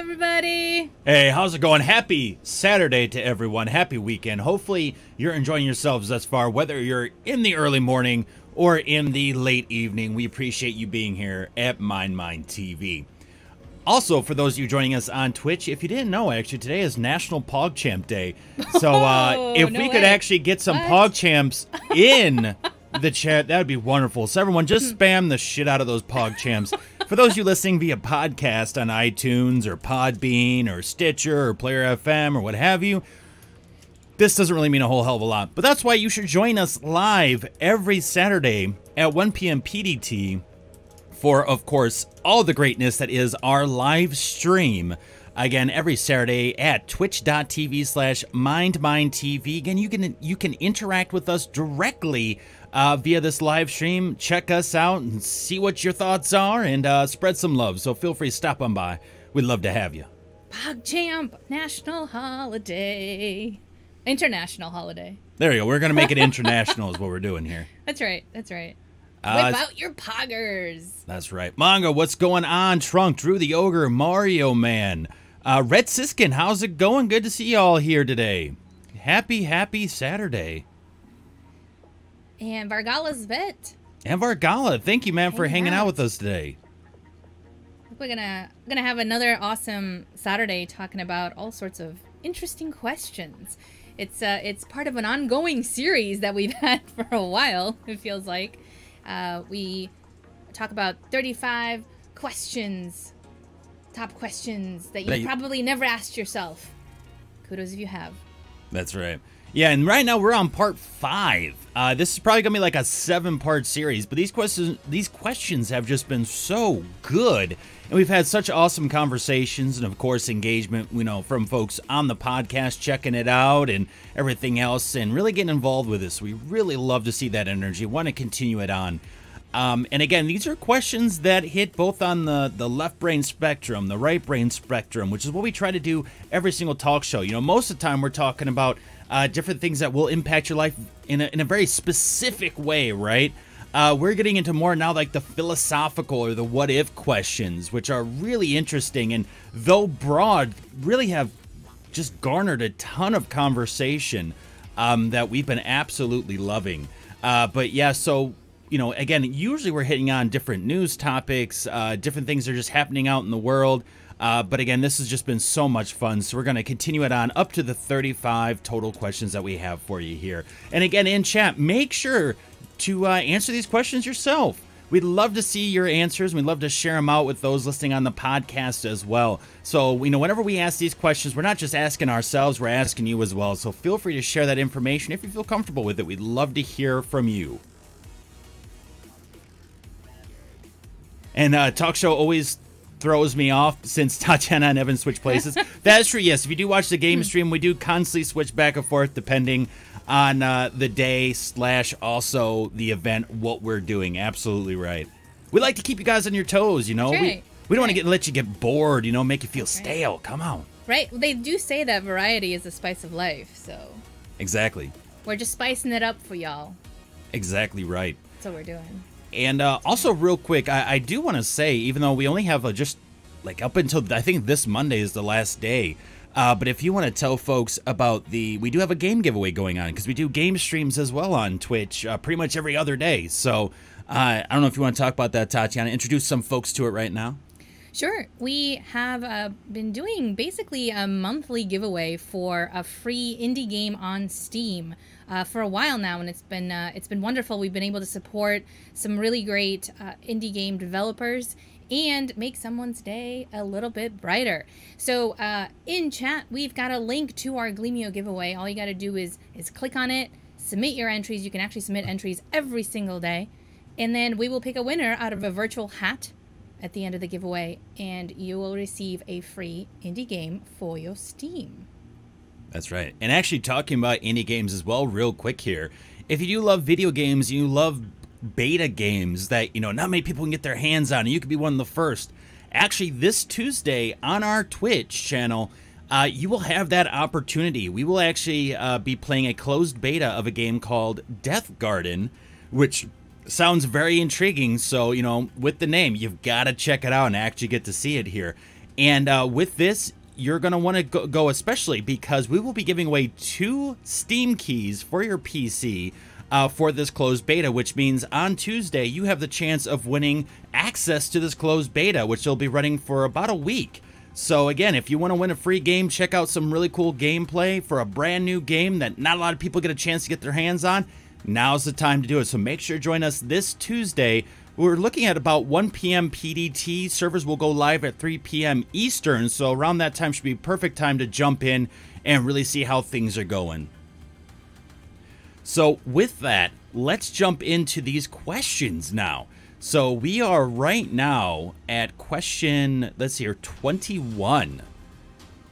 everybody. Hey, how's it going? Happy Saturday to everyone. Happy weekend. Hopefully you're enjoying yourselves thus far, whether you're in the early morning or in the late evening. We appreciate you being here at MindMineTV. Also, for those of you joining us on Twitch, if you didn't know, actually, today is National PogChamp Day. So if we could actually get some PogChamps in the chat, that would be wonderful. So everyone, just spam the shit out of those PogChamps. For those of you listening via podcast on iTunes or Podbean or Stitcher or Player FM or what have you, this doesn't really mean a whole hell of a lot. But that's why you should join us live every Saturday at 1 p.m. PDT for, of course, all the greatness that is our live stream. Again, every Saturday at twitch.tv/MindMineTV. Again, you can interact with us directly via this live stream. Check us out and see what your thoughts are and spread some love. So feel free to stop on by. We'd love to have you. PogChamp National Holiday. International holiday. There you go. We're going to make it international is what we're doing here. That's right. That's right. Whip out your poggers. That's right. Mongo, what's going on? Trunk, Drew the Ogre, Mario Man. Red Siskin, how's it going? Good to see you all here today. Happy Saturday. And Vargala's vet. And Vargala, thank you, man, for hanging out with us today. We're gonna have another awesome Saturday talking about all sorts of interesting questions. It's part of an ongoing series that we've had for a while, it feels like. We talk about 35 questions, top questions that you probably never asked yourself. Kudos if you have. That's right. Yeah, and right now we're on part 5. This is probably gonna be like a 7-part series, but these questions have just been so good, and we've had such awesome conversations and, of course, engagement, you know, from folks on the podcast checking it out and everything else, and really getting involved with this. We really love to see that energy. Want to continue it on. And again, these are questions that hit both on the left brain spectrum, the right brain spectrum, which is what we try to do every single talk show. You know, most of the time we're talking about different things that will impact your life in a very specific way, right? We're getting into more now like the philosophical or the what-if questions, which are really interesting and, though broad, really have just garnered a ton of conversation that we've been absolutely loving. But yeah, so, you know, again, usually we're hitting on different news topics, different things that are just happening out in the world. But again, this has just been so much fun, so we're going to continue it on up to the 35 total questions that we have for you here. And again, in chat, make sure to answer these questions yourself. We'd love to see your answers. We'd love to share them out with those listening on the podcast as well. So, you know, whenever we ask these questions, we're not just asking ourselves, we're asking you as well. So feel free to share that information if you feel comfortable with it. We'd love to hear from you. And talk show always throws me off since Tatiana and Evin switch places. That's true, yes. If you do watch the game stream, we do constantly switch back and forth depending on the day / also the event, what we're doing. Absolutely right. We like to keep you guys on your toes, you know. Right. We don't want to let you get bored, you know, make you feel stale. Come on. Right. Well, they do say that variety is the spice of life, so. Exactly. We're just spicing it up for y'all. Exactly right. That's what we're doing. And also, real quick, I do want to say, even though we only have just like up until I think this Monday is the last day, but if you want to tell folks about we do have a game giveaway going on because we do game streams as well on Twitch pretty much every other day. So I don't know if you want to talk about that, Tatiana. Introduce some folks to it right now. Sure. We have been doing basically a monthly giveaway for a free indie game on Steam for a while now, and it's been wonderful. We've been able to support some really great indie game developers and make someone's day a little bit brighter. So in chat, we've got a link to our Gleamio giveaway. All you got to do is click on it, submit your entries. You can actually submit entries every single day, and then we will pick a winner out of a virtual hat at the end of the giveaway, and you will receive a free indie game for your Steam. That's right. And actually talking about indie games as well real quick here, if you do love video games, you love beta games that, you know, not many people can get their hands on, and you could be one of the first. Actually, this Tuesday on our Twitch channel, you will have that opportunity. We will actually be playing a closed beta of a game called Death Garden, which sounds very intriguing. So, you know, with the name, you've got to check it out and actually get to see it here. And with this, you're going to want to go especially because we will be giving away 2 Steam keys for your PC for this closed beta, which means on Tuesday you have the chance of winning access to this closed beta, which will be running for about a week. So again, if you want to win a free game, check out some really cool gameplay for a brand new game that not a lot of people get a chance to get their hands on, now's the time to do it. So make sure to join us this Tuesday. We're looking at about 1 p.m. PDT. Servers will go live at 3 p.m. Eastern, so around that time should be a perfect time to jump in and really see how things are going. So with that, let's jump into these questions now. So we are right now at question, let's see here, 21.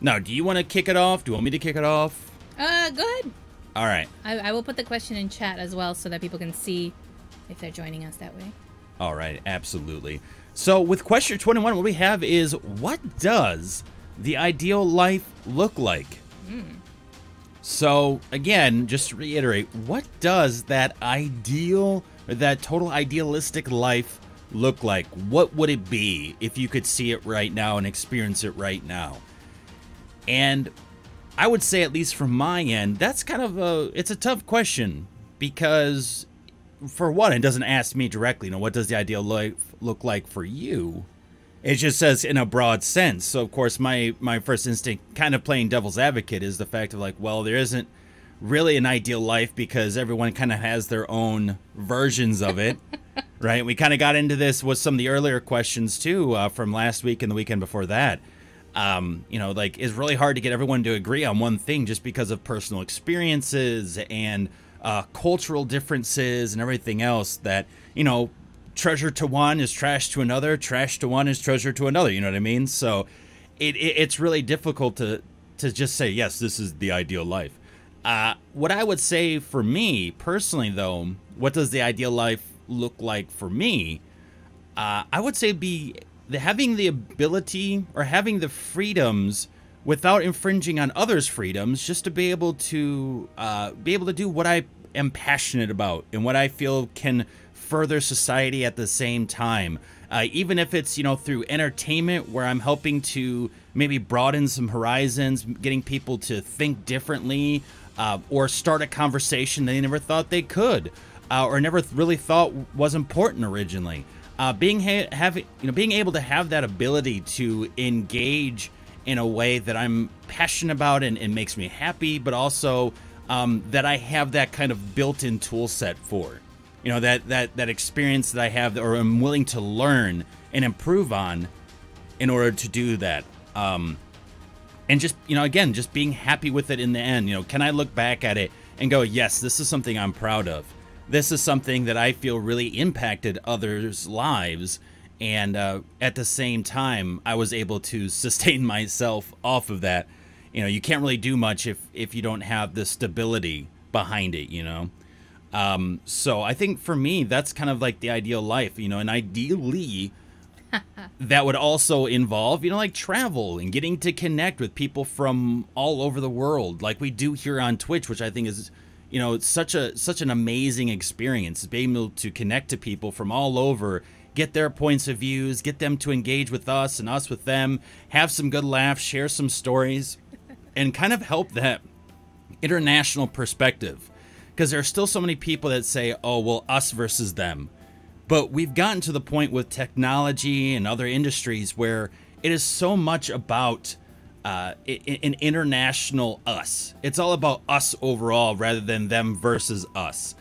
Now, do you want to kick it off? Do you want me to kick it off? Go ahead. All right. I will put the question in chat as well so that people can see if they're joining us that way. All right, absolutely. So with question 21, what we have is, what does the ideal life look like? So again, just to reiterate, what does that ideal or that total idealistic life look like? What would it be if you could see it right now and experience it right now? And I would say, at least from my end, that's kind of it's a tough question because, for one, it doesn't ask me directly, what does the ideal life look like for you? It just says in a broad sense. So, of course, my first instinct, kind of playing devil's advocate, is the fact of like, well, there isn't really an ideal life because everyone kind of has their own versions of it, right? We kind of got into this with some of the earlier questions, too, from last week and the weekend before that. Like, it's really hard to get everyone to agree on one thing just because of personal experiences and cultural differences and everything else that, treasure to one is trash to another, trash to one is treasure to another, you know what I mean? So it's really difficult to just say, yes, this is the ideal life. What I would say for me personally, though, what does the ideal life look like for me? I would say having the ability or having the freedoms without infringing on others' freedoms, just to be able to do what I am passionate about and what I feel can further society at the same time. Even if it's, through entertainment where I'm helping to maybe broaden some horizons, getting people to think differently, or start a conversation they never thought they could, or never really thought was important originally. Being able to have that ability to engage in a way that I'm passionate about and makes me happy, but also that I have that kind of built-in tool set for. That experience that I have, or I'm willing to learn and improve on in order to do that. And just, again, just being happy with it in the end. Can I look back at it and go, yes, this is something I'm proud of. This is something that I feel really impacted others' lives. And at the same time, I was able to sustain myself off of that. You can't really do much if you don't have the stability behind it, So I think for me, that's kind of like the ideal life, and ideally that would also involve, like travel and getting to connect with people from all over the world, like we do here on Twitch, which I think is, such an amazing experience, being able to connect to people from all over, get their points of views, get them to engage with us and us with them, have some good laughs, share some stories, and kind of help that international perspective. Because there are still so many people that say, oh, well, us versus them. But we've gotten to the point with technology and other industries where it is so much about an international us. It's all about us overall rather than them versus us.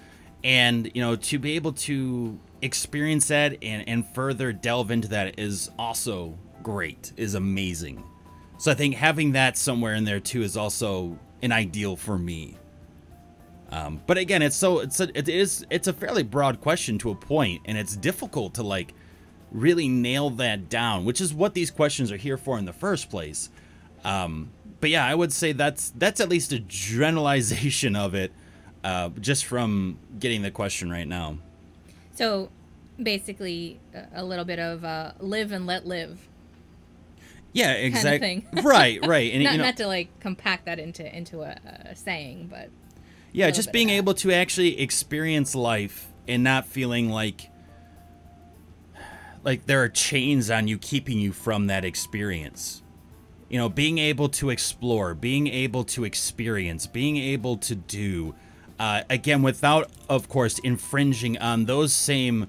And, to be able to experience that and further delve into that is also great, is amazing. So I think having that somewhere in there, too, is also an ideal for me. But again, it's a fairly broad question to a point, and it's difficult to really nail that down, which is what these questions are here for in the first place. But yeah, I would say that's at least a generalization of it, just from getting the question right now. So basically, a little bit of live and let live. Yeah, exactly. Kind of thing. Right, and not to compact that into a saying, but. Yeah, just being able to actually experience life and not feeling like like there are chains on you keeping you from that experience. You know, being able to explore, being able to experience, being able to do, again, without, of course, infringing on those same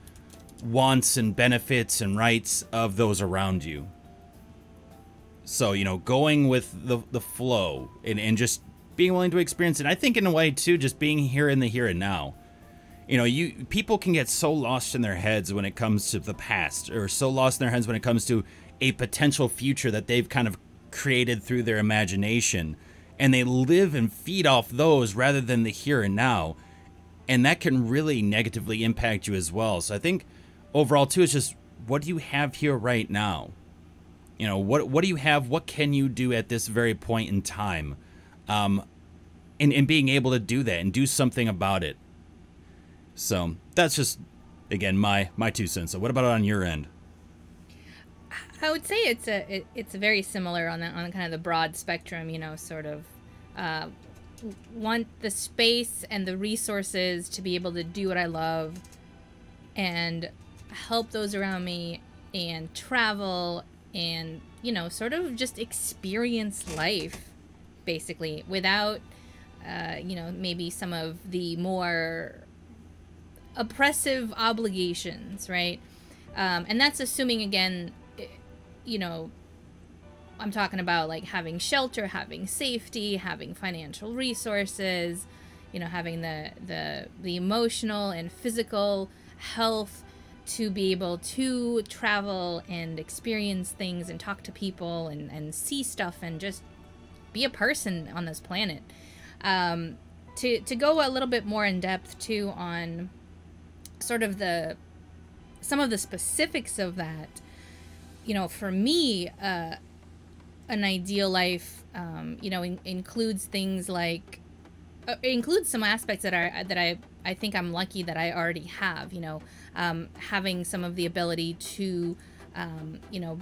wants and benefits and rights of those around you. So, you know, going with the flow and just being willing to experience it. I think in a way, too, just being here in the here and now. You know, people can get so lost in their heads when it comes to the past, or so lost in their heads when it comes to a potential future that they've kind of created through their imagination. And they live and feed off those rather than the here and now. And that can really negatively impact you as well. So I think overall, too, it's just, what do you have here right now? You know, what do you have? What can you do at this very point in time? And being able to do that and do something about it. So that's just, again, my 2 cents. So what about on your end? I would say it's very similar on kind of the broad spectrum, you know, sort of want the space and the resources to be able to do what I love and help those around me and travel and, you know, sort of just experience life, basically, without, you know, maybe some of the more oppressive obligations, right? And that's assuming, again, you know, I'm talking about like having shelter, having safety, having financial resources, you know, having the emotional and physical health to be able to travel and experience things and talk to people and see stuff and just be a person on this planet. To go a little bit more in depth too on sort of some of the specifics of that, you know, for me, an ideal life, you know, includes things like, includes some aspects that I think I'm lucky that I already have, you know, having some of the ability to, you know,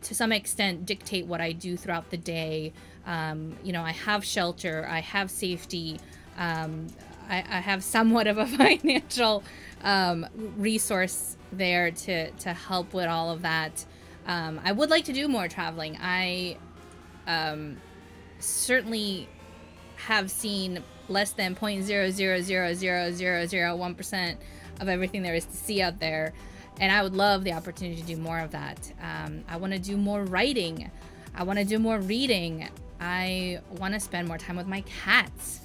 to some extent dictate what I do throughout the day. You know, I have shelter, I have safety, I have somewhat of a financial resource there to help with all of that. I would like to do more traveling. I certainly have seen less than 0.0000001% of everything there is to see out there, and I would love the opportunity to do more of that. I want to do more writing. I want to do more reading. I want to spend more time with my cats.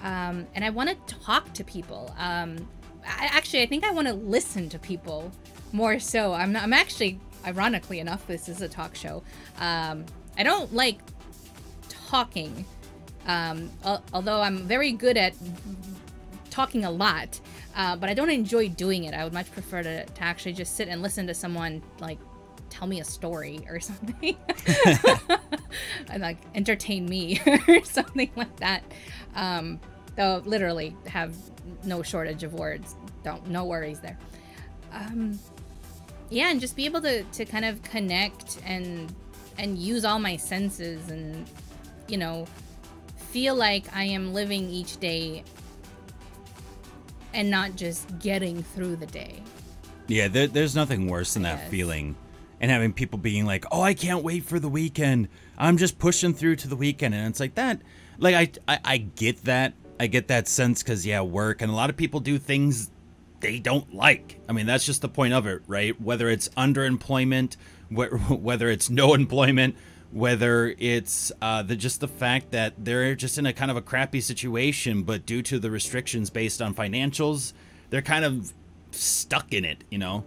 And I want to talk to people. I think I want to listen to people more so. I'm actually, ironically enough, this is a talk show. I don't like talking, although I'm very good at talking a lot, but I don't enjoy doing it. I would much prefer to actually just sit and listen to someone, like, tell me a story or something. And, like, entertain me or something like that. Though literally have no shortage of words. No worries there. Yeah, and just be able to kind of connect and use all my senses and, you know, feel like I am living each day and not just getting through the day. Yeah, there's nothing worse than that feeling. And having people being like, oh, I can't wait for the weekend. I'm just pushing through to the weekend. And it's like that. Like, I get that. I get that sense because, yeah, work. And a lot of people do things they don't like. I mean, that's just the point of it, right? Whether it's underemployment, whether it's no employment, whether it's just the fact that they're just in a kind of a crappy situation, but due to the restrictions based on financials, they're kind of stuck in it, you know?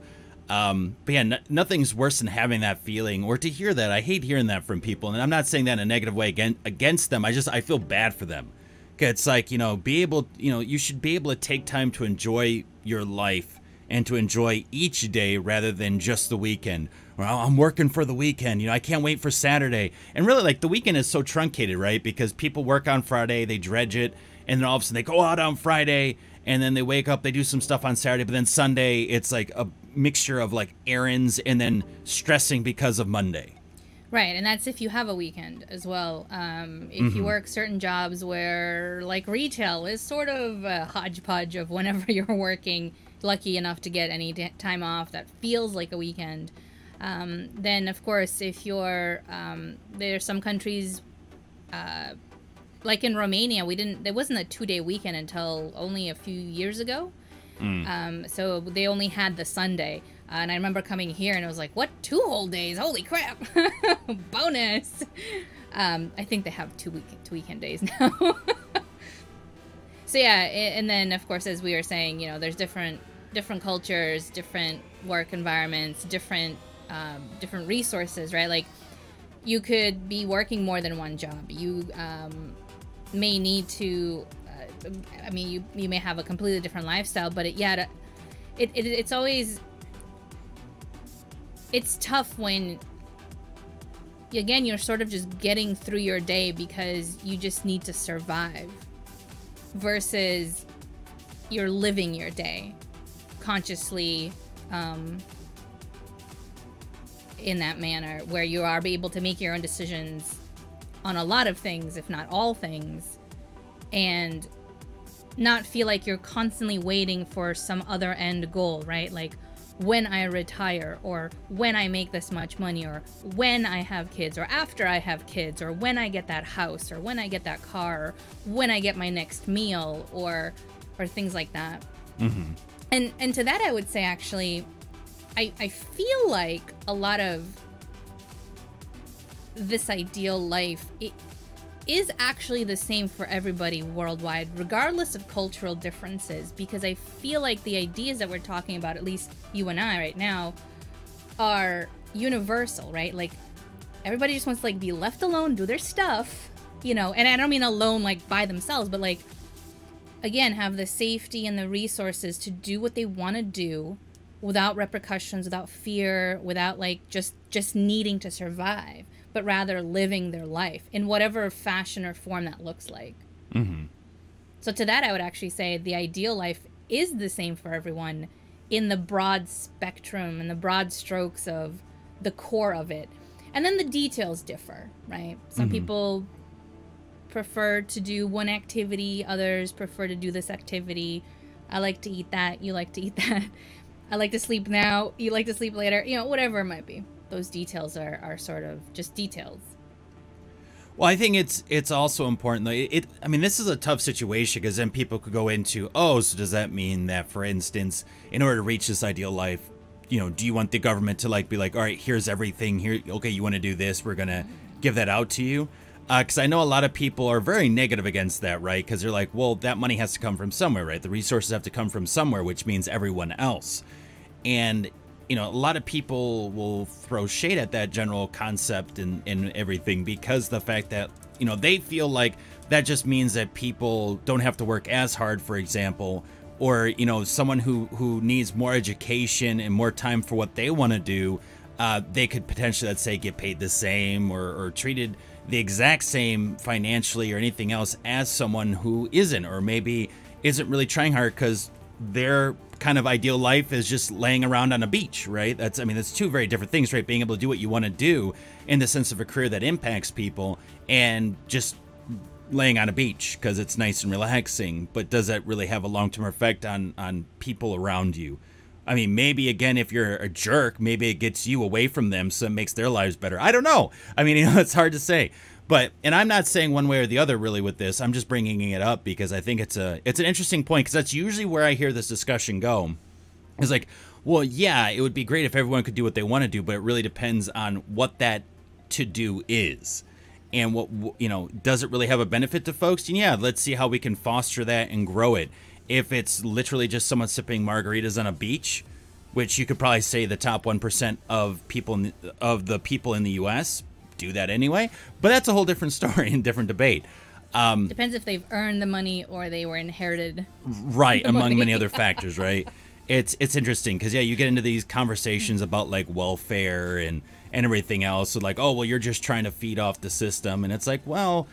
But yeah, nothing's worse than having that feeling or to hear that. I hate hearing that from people. And I'm not saying that in a negative way against them. I feel bad for them. It's like, you know, you should be able to take time to enjoy your life and to enjoy each day rather than just the weekend. Well, I'm working for the weekend. You know, I can't wait for Saturday. And really, like, the weekend is so truncated, right? Because people work on Friday, they dredge it, and then all of a sudden they go out on Friday, and then they wake up, they do some stuff on Saturday, but then Sunday, it's like a mixture of, like, errands and then stressing because of Monday. Right, and that's if you have a weekend as well. If you work certain jobs where, like, retail is sort of a hodgepodge of whenever you're working, lucky enough to get any time off that feels like a weekend, then of course if you're there's some countries like in Romania, there wasn't a 2-day weekend until only a few years ago. So they only had the Sunday. And I remember coming here and it was like, what, 2 whole days? Holy crap. Bonus. I think they have two weekend days now. So yeah, and then of course, as we were saying, you know, there's different cultures, different work environments, different resources, right? Like you could be working more than one job. You may need to, I mean, you may have a completely different lifestyle, but it's always, it's tough when, again, you're sort of just getting through your day because you just need to survive, versus you're living your day consciously in that manner where you are able to make your own decisions on a lot of things, if not all things, and not feel like you're constantly waiting for some other end goal, right? Like when I retire, or when I make this much money, or when I have kids, or after I have kids, or when I get that house, or when I get that car, or when I get my next meal, or things like that. Mm-hmm. And to that I would say, actually, I feel like a lot of this ideal life, it is actually the same for everybody worldwide, regardless of cultural differences, because I feel like the ideas that we're talking about, at least you and I right now, are universal, right? Like everybody just wants to like be left alone, do their stuff, you know, and I don't mean alone like by themselves, but like, again, have the safety and the resources to do what they want to do without repercussions, without fear, without like just needing to survive, but rather living their life in whatever fashion or form that looks like. Mm-hmm. So to that, I would actually say the ideal life is the same for everyone in the broad spectrum and the broad strokes of the core of it. And then the details differ, right? Some Mm-hmm. people prefer to do one activity, others prefer to do this activity. I like to eat that, you like to eat that. I like to sleep now, you like to sleep later, you know, whatever it might be. Those details are sort of just details. Well, I think it's also important though. I mean, this is a tough situation because then people could go into, oh, so does that mean that, for instance, in order to reach this ideal life, you know, do you want the government to like be like, all right, here's everything here. Okay, you want to do this, we're gonna give that out to you. Because I know a lot of people are very negative against that, right? Because they're like, well, that money has to come from somewhere, right? The resources have to come from somewhere, which means everyone else. And you know, a lot of people will throw shade at that general concept and everything because the fact that, you know, they feel like that just means that people don't have to work as hard, for example, or, you know, someone who needs more education and more time for what they want to do, they could potentially, let's say, get paid the same or treated the exact same financially or anything else as someone who isn't, or maybe isn't really trying hard because their kind of ideal life is just laying around on a beach, right? That's two very different things, right? Being able to do what you want to do in the sense of a career that impacts people and just laying on a beach because it's nice and relaxing. But does that really have a long-term effect on people around you? I mean, maybe, again, if you're a jerk, maybe it gets you away from them, so it makes their lives better. I don't know. I mean, you know, it's hard to say. But, and I'm not saying one way or the other really with this. I'm just bringing it up because I think it's an interesting point, because that's usually where I hear this discussion go. It's like, well, yeah, it would be great if everyone could do what they want to do, but it really depends on what that to do is. And what, you know, does it really have a benefit to folks? And yeah, let's see how we can foster that and grow it. If it's literally just someone sipping margaritas on a beach, which you could probably say the top 1% of the people in the U.S. do that anyway, but that's a whole different story and different debate. Depends if they've earned the money or they were inherited. Right, among many other factors, right? It's interesting because, yeah, you get into these conversations about like welfare and everything else. So like, oh, well, you're just trying to feed off the system. And it's like, well,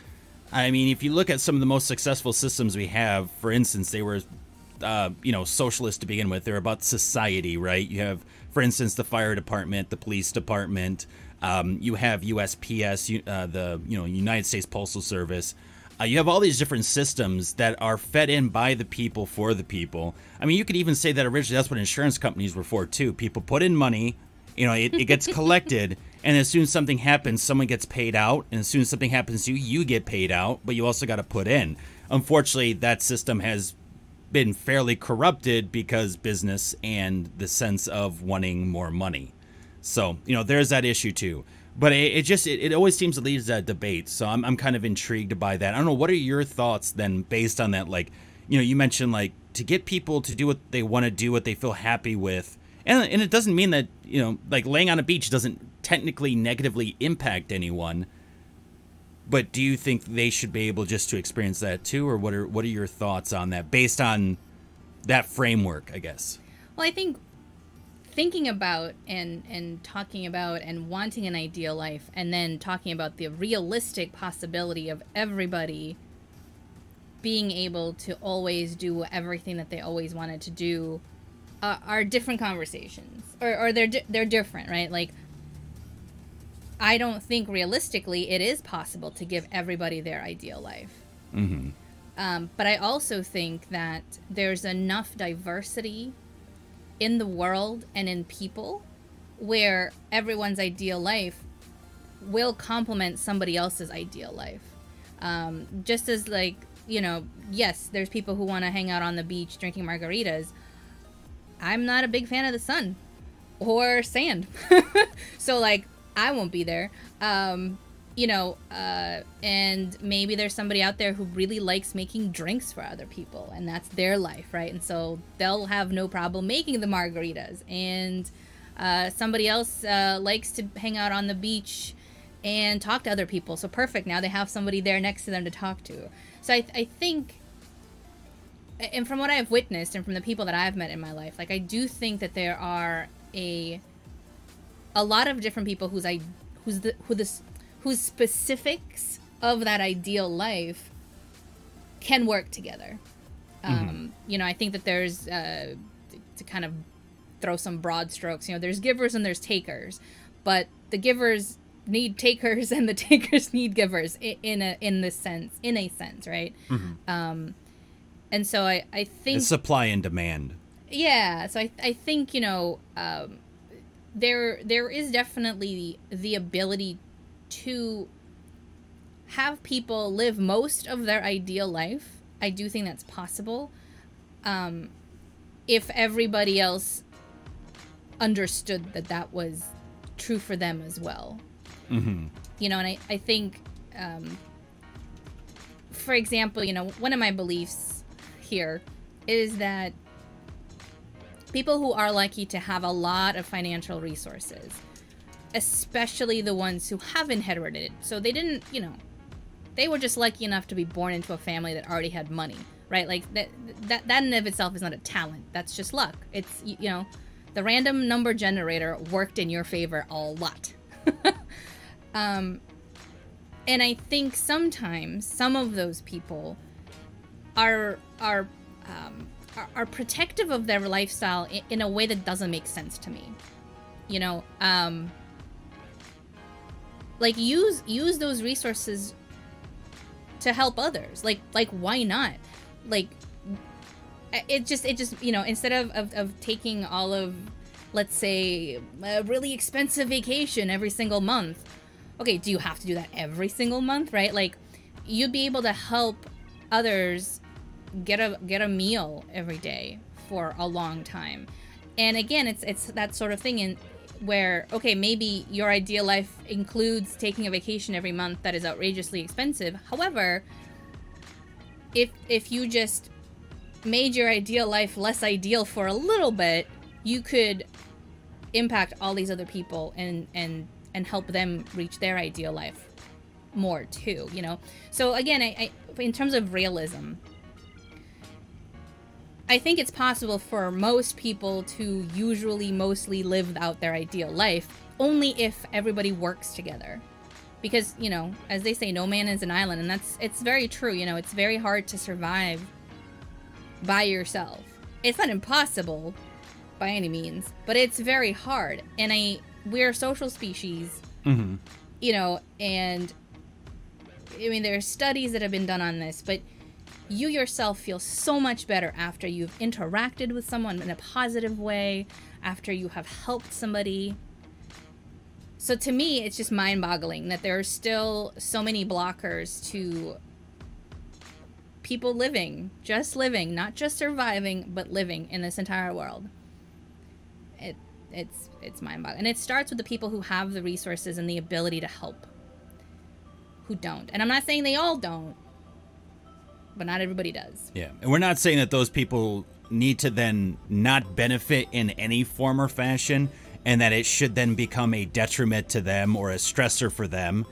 I mean, if you look at some of the most successful systems we have, for instance, they were, you know, socialist to begin with. They're about society, right? You have, for instance, the fire department, the police department. You have USPS, the United States Postal Service. You have all these different systems that are fed in by the people for the people. I mean, you could even say that originally that's what insurance companies were for too. People put in money, you know, it gets collected, and as soon as something happens, someone gets paid out, and as soon as something happens to you, you get paid out, but you also got to put in. Unfortunately, that system has been fairly corrupted because business and the sense of wanting more money. So, you know, there's that issue too. But it always seems to lead to that debate. So I'm kind of intrigued by that. I don't know. What are your thoughts then based on that? Like, you know, you mentioned like to get people to do what they want to do, what they feel happy with. And it doesn't mean that, you know, like laying on a beach doesn't technically negatively impact anyone. But do you think they should be able just to experience that too? Or what are your thoughts on that based on that framework, I guess? Well, I think thinking about and talking about and wanting an ideal life, and then talking about the realistic possibility of everybody being able to always do everything that they always wanted to do are different conversations, or they're different, right? Like, I don't think realistically it is possible to give everybody their ideal life. Mm-hmm. But I also think that there's enough diversity in the world and in people where everyone's ideal life will complement somebody else's ideal life. Just as, like, you know, yes, there's people who want to hang out on the beach drinking margaritas. I'm not a big fan of the sun or sand. So, like, I won't be there. You know, and maybe there's somebody out there who really likes making drinks for other people, and that's their life, right? And so they'll have no problem making the margaritas. And somebody else likes to hang out on the beach and talk to other people. So perfect. Now they have somebody there next to them to talk to. So I think, and from what I've witnessed and from the people that I've met in my life, like, I do think that there are a lot of different people whose specifics of that ideal life can work together. You know, I think that there's, to kind of throw some broad strokes, you know, there's givers and there's takers, but the givers need takers and the takers need givers in a sense, right? And so I think it's supply and demand. Yeah. So I think, you know, there is definitely the ability to have people live most of their ideal life. I do think that's possible, if everybody else understood that that was true for them as well. You know, and I think, for example, you know, one of my beliefs here is that people who are lucky to have a lot of financial resources, especially the ones who have inherited it. So they didn't, you know, they were just lucky enough to be born into a family that already had money, right? Like that in and of itself is not a talent. That's just luck. It's, you know, the random number generator worked in your favor a lot. And I think sometimes some of those people are protective of their lifestyle in a way that doesn't make sense to me. You know, like use those resources to help others. Like why not? Like it just, you know, instead of taking all of, let's say, a really expensive vacation every single month. Okay, do you have to do that every single month, right? Like, you'd be able to help others get a meal every day for a long time. And again, it's that sort of thing in where, okay, maybe your ideal life includes taking a vacation every month that is outrageously expensive. However, if you just made your ideal life less ideal for a little bit, you could impact all these other people and help them reach their ideal life more too, you know? So again, I in terms of realism, I think it's possible for most people to usually mostly live out their ideal life, only if everybody works together. Because, you know, as they say, no man is an island, and it's very true, you know, it's very hard to survive by yourself. It's not impossible by any means, but it's very hard. And we're a social species, you know, and I mean, there are studies that have been done on this, but you yourself feel so much better after you've interacted with someone in a positive way, after you have helped somebody. So to me, it's just mind-boggling that there are still so many blockers to people living, just living, not just surviving, but living in this entire world. It's mind-boggling. And it starts with the people who have the resources and the ability to help, who don't. And I'm not saying they all don't, but not everybody does. Yeah, and we're not saying that those people need to then not benefit in any form or fashion, and that it should then become a detriment to them or a stressor for them.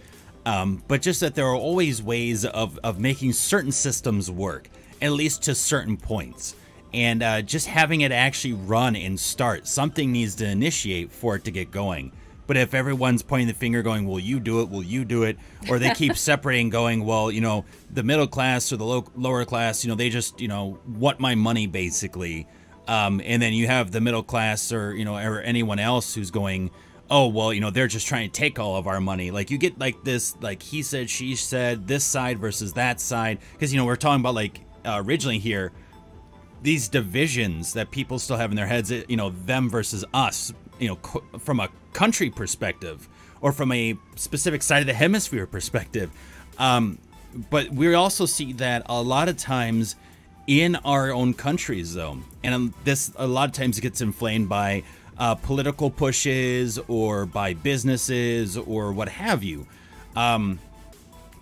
But just that there are always ways of making certain systems work, at least to certain points. And just having it actually run and start. Something needs to initiate for it to get going. But if everyone's pointing the finger going, well, you do it, well, you do it, or they keep separating going, well, you know, the middle class or the lower class, you know, they just, you know, want my money basically. And then you have the middle class or, you know, or anyone else who's going, oh, well, you know, they're just trying to take all of our money. Like you get like this, like he said, she said, this side versus that side. Because, you know, we're talking about like originally here, these divisions that people still have in their heads, you know, them versus us, you know, from a country perspective or from a specific side of the hemisphere perspective. But we also see that a lot of times in our own countries, though, and this a lot of times gets inflamed by political pushes or by businesses or what have you.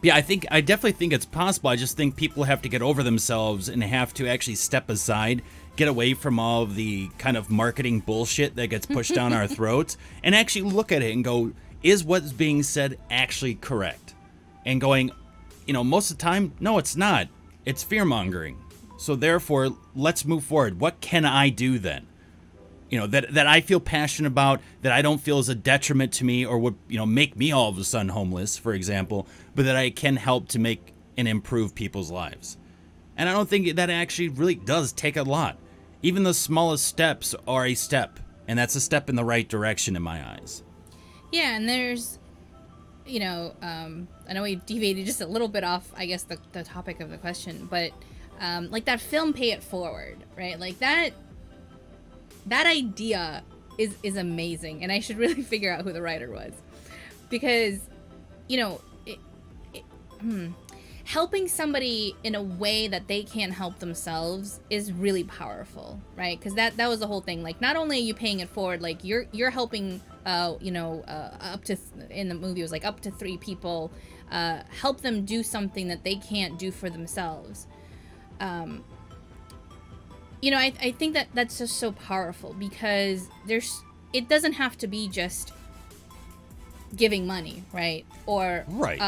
Yeah, I definitely think it's possible. I just think people have to get over themselves and have to actually step aside, get away from all of the kind of marketing bullshit that gets pushed down our throats, and actually look at it and go, is what's being said actually correct? And going, you know, most of the time, no, it's not. It's fear-mongering. So therefore, let's move forward. What can I do then? You know, that I feel passionate about, that I don't feel is a detriment to me or would, you know, make me all of a sudden homeless, for example, but that I can help to make and improve people's lives. And I don't think that actually really does take a lot. Even the smallest steps are a step, and that's a step in the right direction in my eyes. Yeah, and there's, you know, I know we deviated just a little bit off, I guess, the topic of the question, but like that film Pay It Forward, right? Like that idea is amazing, and I should really figure out who the writer was, because, you know, helping somebody in a way that they can't help themselves is really powerful, right? Because that was the whole thing. Like, not only are you paying it forward, like you're helping, you know, up to in the movie it was like up to 3 people, help them do something that they can't do for themselves. You know, I think that's just so powerful, because it doesn't have to be just giving money, right? Or right.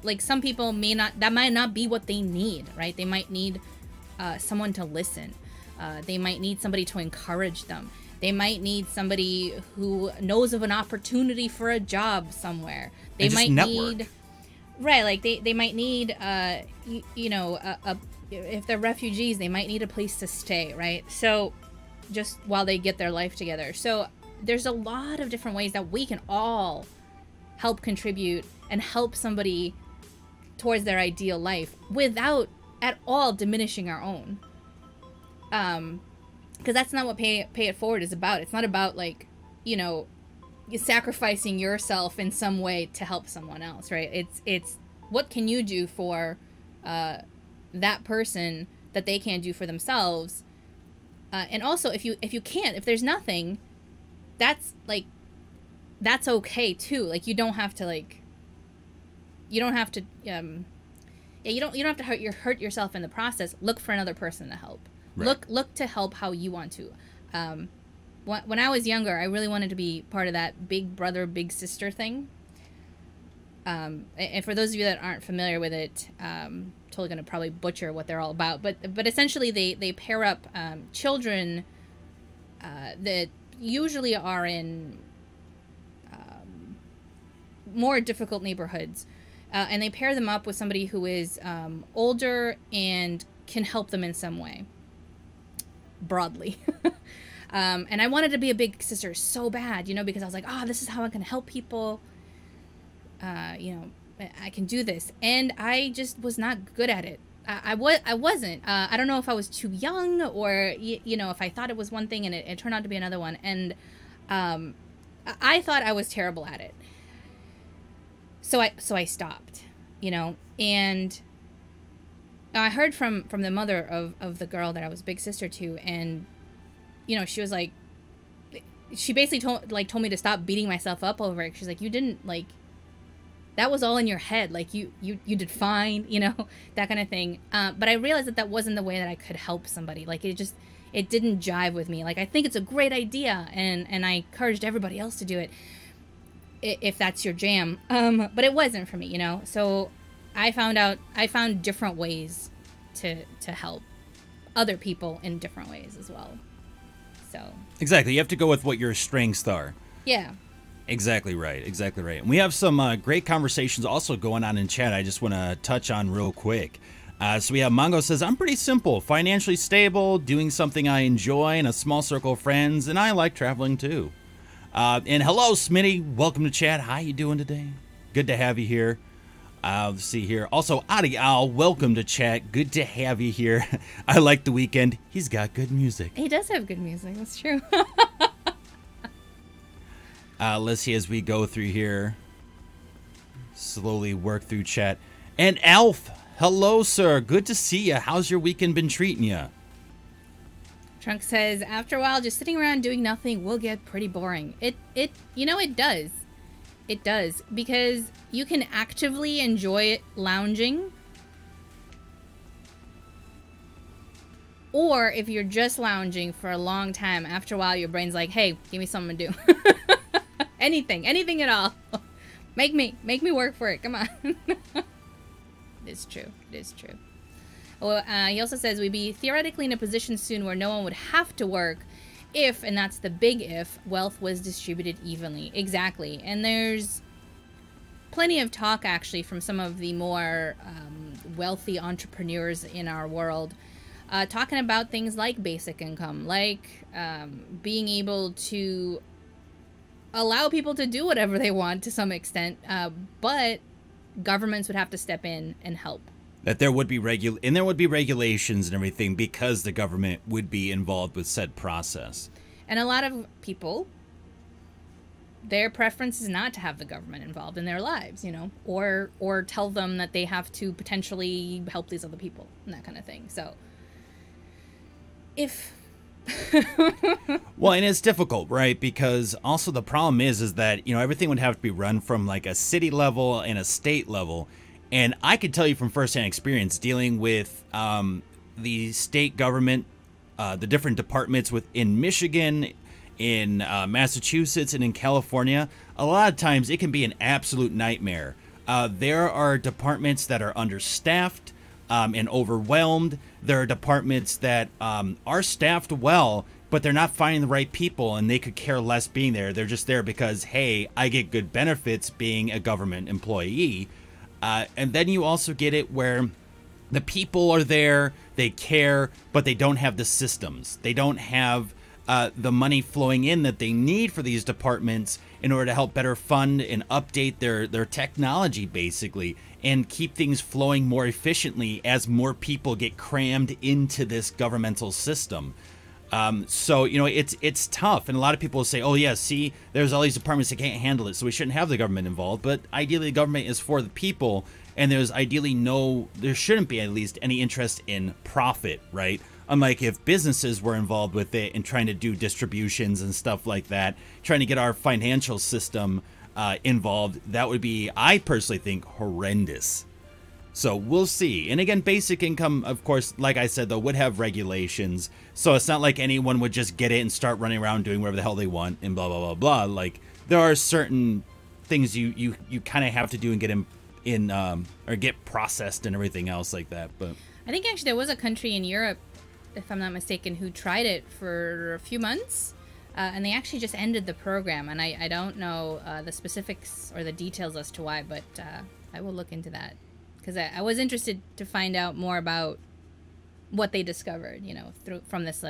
Like some people that might not be what they need, right? They might need someone to listen. They might need somebody to encourage them. They might need somebody who knows of an opportunity for a job somewhere. They might need, right? Like they might need, you know, if they're refugees, they might need a place to stay, right? So just while they get their life together. So there's a lot of different ways that we can all help contribute and help somebody towards their ideal life without at all diminishing our own. Because that's not what Pay It Forward is about. It's not about, like, you know, sacrificing yourself in some way to help someone else, right? It's what can you do for that person that they can't do for themselves. And also, if you can't, if there's nothing, that's okay too. Like, you don't have to, like, you don't have to you don't have to hurt yourself in the process. Look for another person to help. Right. Look to help how you want to. When I was younger, I really wanted to be part of that big brother, big sister thing. And for those of you that aren't familiar with it, totally going to probably butcher what they're all about, but essentially they pair up children that usually are in more difficult neighborhoods, and they pair them up with somebody who is older and can help them in some way, broadly. And I wanted to be a big sister so bad, you know, because I was like, oh, this is how I can help people. You know, I can do this. And I just was not good at it. I wasn't. I don't know if I was too young or, you know, if I thought it was one thing and it turned out to be another one. And I thought I was terrible at it. So I stopped, you know, and I heard from the mother of the girl that I was big sister to, and, you know, she was like, she basically told me to stop beating myself up over it. She's like, you didn't, like, that was all in your head. Like, you did fine, you know, that kind of thing. But I realized that wasn't the way that I could help somebody. Like, it didn't jive with me. Like, I think it's a great idea, and I encouraged everybody else to do it, if that's your jam. But it wasn't for me, you know. So I found different ways to help other people in different ways as well. So exactly, you have to go with what your strengths are. Yeah. Exactly right. Exactly right. And we have some great conversations also going on in chat. I just want to touch on real quick. So we have Mongo says, I'm pretty simple, financially stable, doing something I enjoy, and a small circle of friends, and I like traveling too. And hello, Smitty. Welcome to chat. How you doing today? Good to have you here. Let's see here. Also, Adi Owl, welcome to chat. Good to have you here. I like the weekend. He's got good music. He does have good music. That's true. Let's see as we go through here. Slowly work through chat. And Alf, hello, sir. Good to see you. How's your weekend been treating you? Trunk says, after a while, just sitting around doing nothing will get pretty boring. You know, it does. It does. Because you can actively enjoy lounging. Or if you're just lounging for a long time, after a while, your brain's like, hey, give me something to do. Anything at all. Make me work for it. Come on. It's true. It is true. Well, he also says we'd be theoretically in a position soon where no one would have to work if, and that's the big if, wealth was distributed evenly. Exactly. And there's plenty of talk, actually, from some of the more wealthy entrepreneurs in our world, talking about things like basic income, like being able to allow people to do whatever they want to some extent, but governments would have to step in and help. That there would be regulations and everything because the government would be involved with said process. And a lot of people, their preference is not to have the government involved in their lives, you know, or tell them that they have to potentially help these other people and that kind of thing. So if well, and it's difficult, right? Because also the problem is that, you know, everything would have to be run from like a city level and a state level. And I could tell you from firsthand experience dealing with the state government, the different departments within Michigan, in Massachusetts, and in California, a lot of times it can be an absolute nightmare. There are departments that are understaffed and overwhelmed. There are departments that are staffed well, but they're not finding the right people, and they could care less being there. They're just there because, hey, I get good benefits being a government employee. And then you also get it where the people are there, they care, but they don't have the systems. They don't have the money flowing in that they need for these departments in order to help better fund and update their technology, basically, and keep things flowing more efficiently as more people get crammed into this governmental system. So, you know, it's tough. And a lot of people say, oh, yeah, see, there's all these departments that can't handle it, so we shouldn't have the government involved. But ideally, the government is for the people, and there's ideally there shouldn't be at least any interest in profit, right? Unlike if businesses were involved with it and trying to do distributions and stuff like that, trying to get our financial system involved, that would be, I personally think, horrendous. So we'll see. And again, basic income, of course, like I said, though, would have regulations. So it's not like anyone would just get it and start running around doing whatever the hell they want and blah, blah, blah, blah. Like, there are certain things you kind of have to do and get in or get processed and everything else like that. But I think actually there was a country in Europe, if I'm not mistaken, who tried it for a few months. And they actually just ended the program. And I don't know the specifics or the details as to why, but I will look into that. Because I was interested to find out more about what they discovered, you know, from this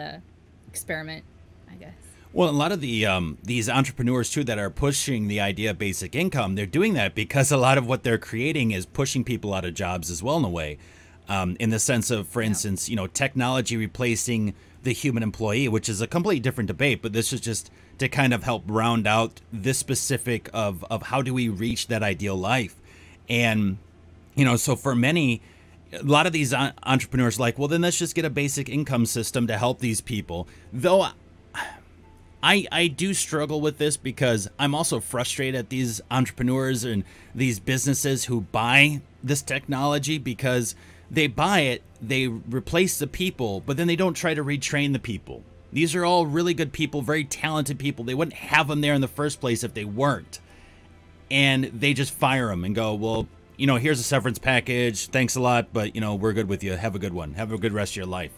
experiment, I guess. Well, a lot of the these entrepreneurs too that are pushing the idea of basic income, they're doing that because a lot of what they're creating is pushing people out of jobs as well in a way. In the sense of, for instance, you know, technology replacing the human employee, which is a completely different debate. But this is just to kind of help round out this specific of how do we reach that ideal life. And, you know, so for many, a lot of these entrepreneurs are like, well, then let's just get a basic income system to help these people. Though I do struggle with this because I'm also frustrated at these entrepreneurs and these businesses who buy this technology because they buy it, they replace the people, but then they don't try to retrain the people. These are all really good people, very talented people. They wouldn't have them there in the first place if they weren't. And they just fire them and go, well, you know, here's a severance package. Thanks a lot, but, you know, we're good with you. Have a good one. Have a good rest of your life.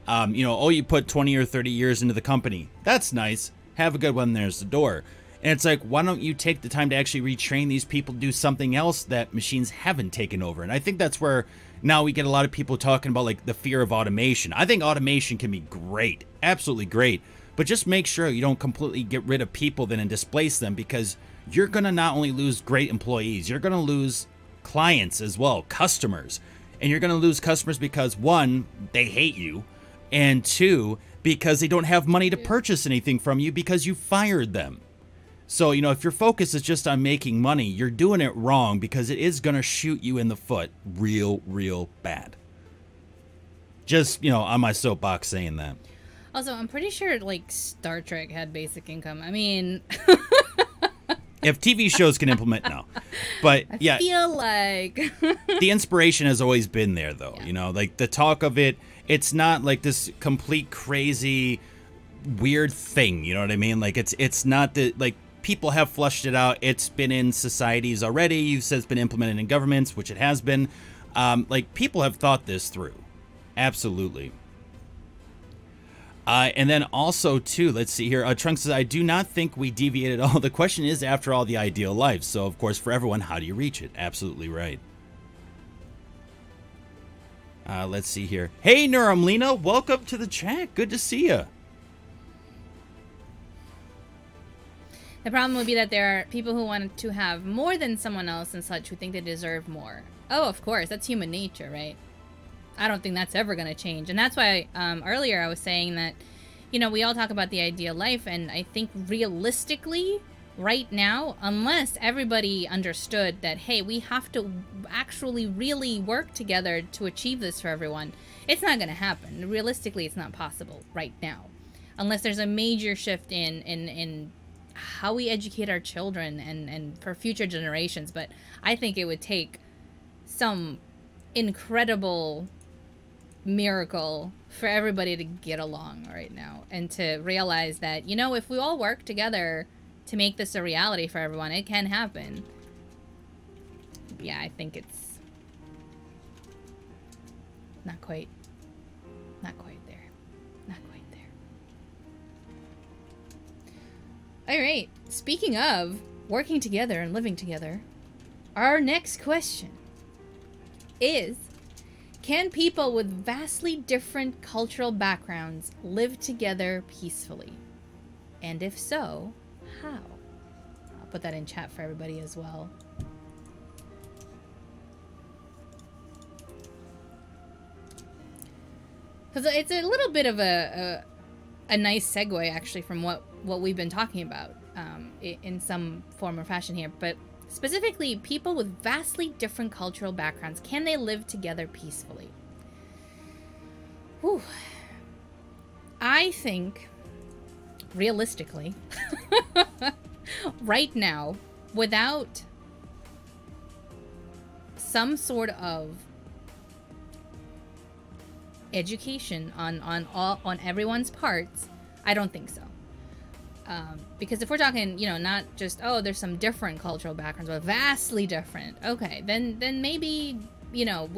You know, oh, you put 20 or 30 years into the company. That's nice. Have a good one. There's the door. And it's like, why don't you take the time to actually retrain these people to do something else that machines haven't taken over? And I think that's where now we get a lot of people talking about like the fear of automation. I think automation can be great, absolutely great, but just make sure you don't completely get rid of people then and displace them, because you're going to not only lose great employees, you're going to lose clients as well, customers. And you're going to lose customers because, one, they hate you, and two, because they don't have money to purchase anything from you because you fired them. So, you know, if your focus is just on making money, you're doing it wrong, because it is going to shoot you in the foot real, real bad. Just, you know, on my soapbox saying that. Also, I'm pretty sure, like, Star Trek had basic income. I mean... If TV shows can implement, no. But, yeah. I feel like... The inspiration has always been there, though. Yeah. You know, like, the talk of it, it's not like this complete crazy, weird thing. You know what I mean? Like, it's not the... Like, people have flushed it out. It's been in societies already. You said it's been implemented in governments, which it has been. Like, people have thought this through. Absolutely. And then also, too, let's see here. Trunk says, I do not think we deviated at all. The question is, after all, the ideal life. So, of course, for everyone, how do you reach it? Absolutely right. Let's see here. Hey, Nuramlina, welcome to the chat. Good to see you. The problem would be that there are people who want to have more than someone else and such, who think they deserve more. Oh, of course. That's human nature, right? I don't think that's ever going to change. And that's why earlier I was saying that, you know, we all talk about the ideal life. And I think realistically, right now, unless everybody understood that, hey, we have to actually really work together to achieve this for everyone, it's not going to happen. Realistically, it's not possible right now. Unless there's a major shift in how we educate our children and for future generations. But I think it would take some incredible miracle for everybody to get along right now and to realize that, you know, if we all work together to make this a reality for everyone, it can happen. Yeah, I think it's not quite there. Not quite there. All right, speaking of working together and living together, our next question is, can people with vastly different cultural backgrounds live together peacefully? And if so, how? I'll put that in chat for everybody as well. Because it's a little bit of a nice segue, actually, from what we've been talking about in some form or fashion here. But specifically, people with vastly different cultural backgrounds, can they live together peacefully? Whew. I think, realistically, right now, without some sort of education on everyone's parts, I don't think so. Because if we're talking, you know, not just, oh, there's some different cultural backgrounds, but vastly different. Okay, then maybe, you know,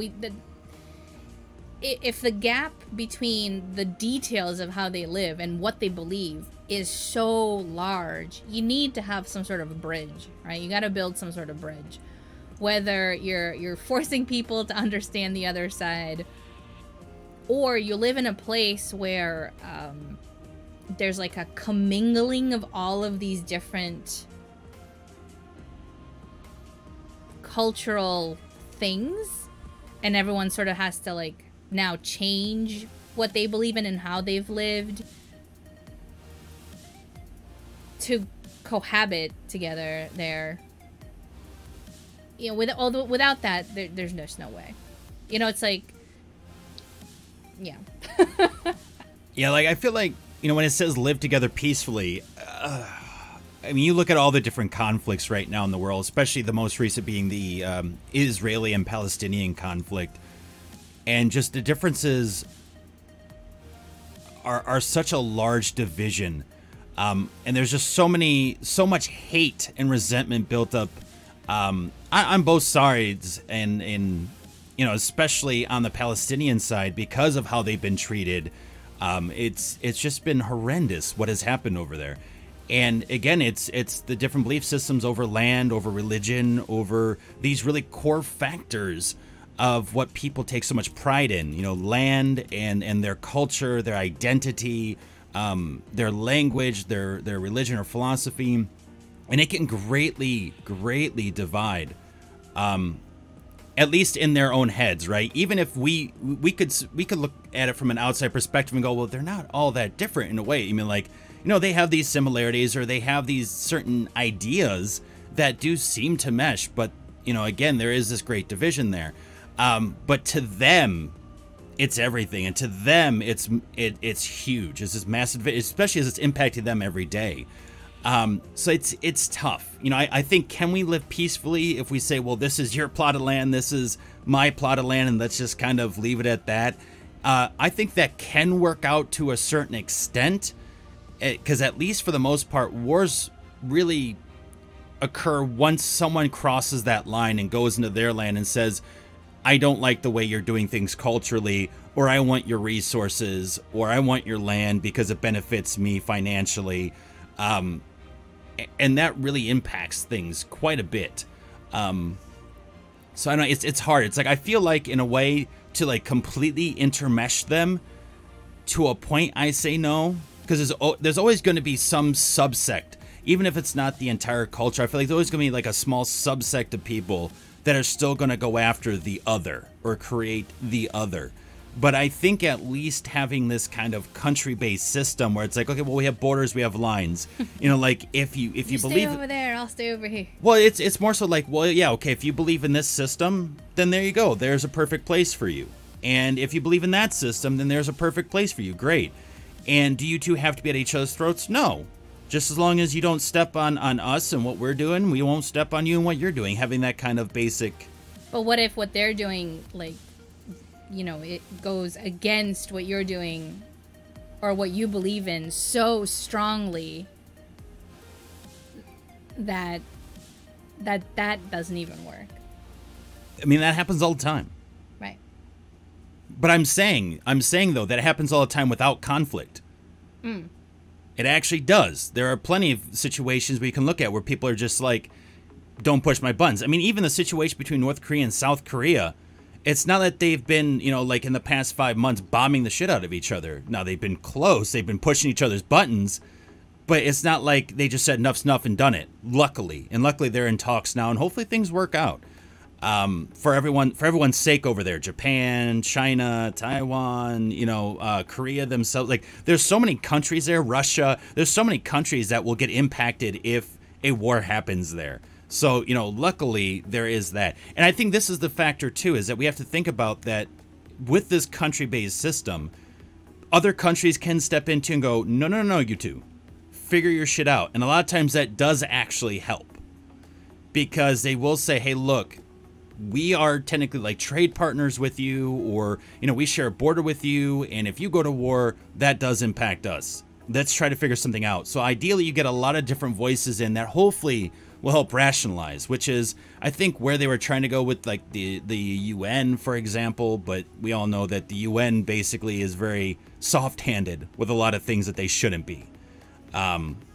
if the gap between the details of how they live and what they believe is so large, you need to have some sort of a bridge, right? You got to build some sort of bridge. Whether you're forcing people to understand the other side, or you live in a place where there's like a commingling of all of these different cultural things, and everyone sort of has to like now change what they believe in and how they've lived to cohabit together there. You know, without that, there's just no way. You know, it's like, yeah. Yeah, like, I feel like, you know, when it says live together peacefully, I mean, you look at all the different conflicts right now in the world, especially the most recent being the Israeli and Palestinian conflict, and just the differences are such a large division, and there's just so much hate and resentment built up on both sides, and you know, especially on the Palestinian side because of how they've been treated. It's just been horrendous what has happened over there. And again, it's the different belief systems over land, over religion, over these really core factors of what people take so much pride in. You know, land and their culture, their identity, their language, their religion or philosophy, and it can greatly divide. At least in their own heads, right? Even if we could look at it from an outside perspective and go, well, they're not all that different in a way. I mean, like, you know, they have these similarities or they have these certain ideas that do seem to mesh, but, you know, again, there is this great division there. But to them, it's everything, and to them, it's huge. It's this massive, especially as it's impacting them every day. So it's tough. You know, I think, can we live peacefully if we say, well, this is your plot of land, this is my plot of land, and let's just kind of leave it at that? I think that can work out to a certain extent, because at least for the most part, wars really occur once someone crosses that line and goes into their land and says, I don't like the way you're doing things culturally, or I want your resources, or I want your land because it benefits me financially. And that really impacts things quite a bit. So I know it's hard. It's like, I feel like in a way to like completely intermesh them to a point, I say no, because there's always going to be some subsect, even if it's not the entire culture. I feel like there's always going to be like a small subsect of people that are still going to go after the other or create the other. But I think at least having this kind of country-based system where it's like, okay, well, we have borders, we have lines. You know, like if you believe, stay over there, I'll stay over here. Well, it's more so like, well, yeah, okay, if you believe in this system, then there you go. There's a perfect place for you. And if you believe in that system, then there's a perfect place for you. Great. And do you two have to be at each other's throats? No. Just as long as you don't step on us and what we're doing, we won't step on you and what you're doing. Having that kind of basic. But what if what they're doing, like, you know, it goes against what you're doing or what you believe in so strongly that doesn't even work. I mean, that happens all the time. Right. But I'm saying though that it happens all the time without conflict. Mm. It actually does. There are plenty of situations we can look at where people are just like, don't push my buttons. I mean, even the situation between North Korea and South Korea, it's not that they've been, you know, like in the past 5 months bombing the shit out of each other. Now, they've been close. They've been pushing each other's buttons. But it's not like they just said enough's enough and done it, luckily. And luckily they're in talks now, and hopefully things work out. For everyone's sake over there. Japan, China, Taiwan, you know, Korea themselves. Like, there's so many countries there, Russia. There's so many countries that will get impacted if a war happens there. So, you know, luckily there is that. And I think this is the factor, too, is that we have to think about that with this country-based system, other countries can step into and go, no, no, no, you two. Figure your shit out. And a lot of times that does actually help. Because they will say, hey, look, we are technically like trade partners with you, or, you know, we share a border with you, and if you go to war, that does impact us. Let's try to figure something out. So ideally, you get a lot of different voices in that hopefully will help rationalize, which is, I think, where they were trying to go with like the UN, for example, but we all know that the UN basically is very soft-handed with a lot of things that they shouldn't be.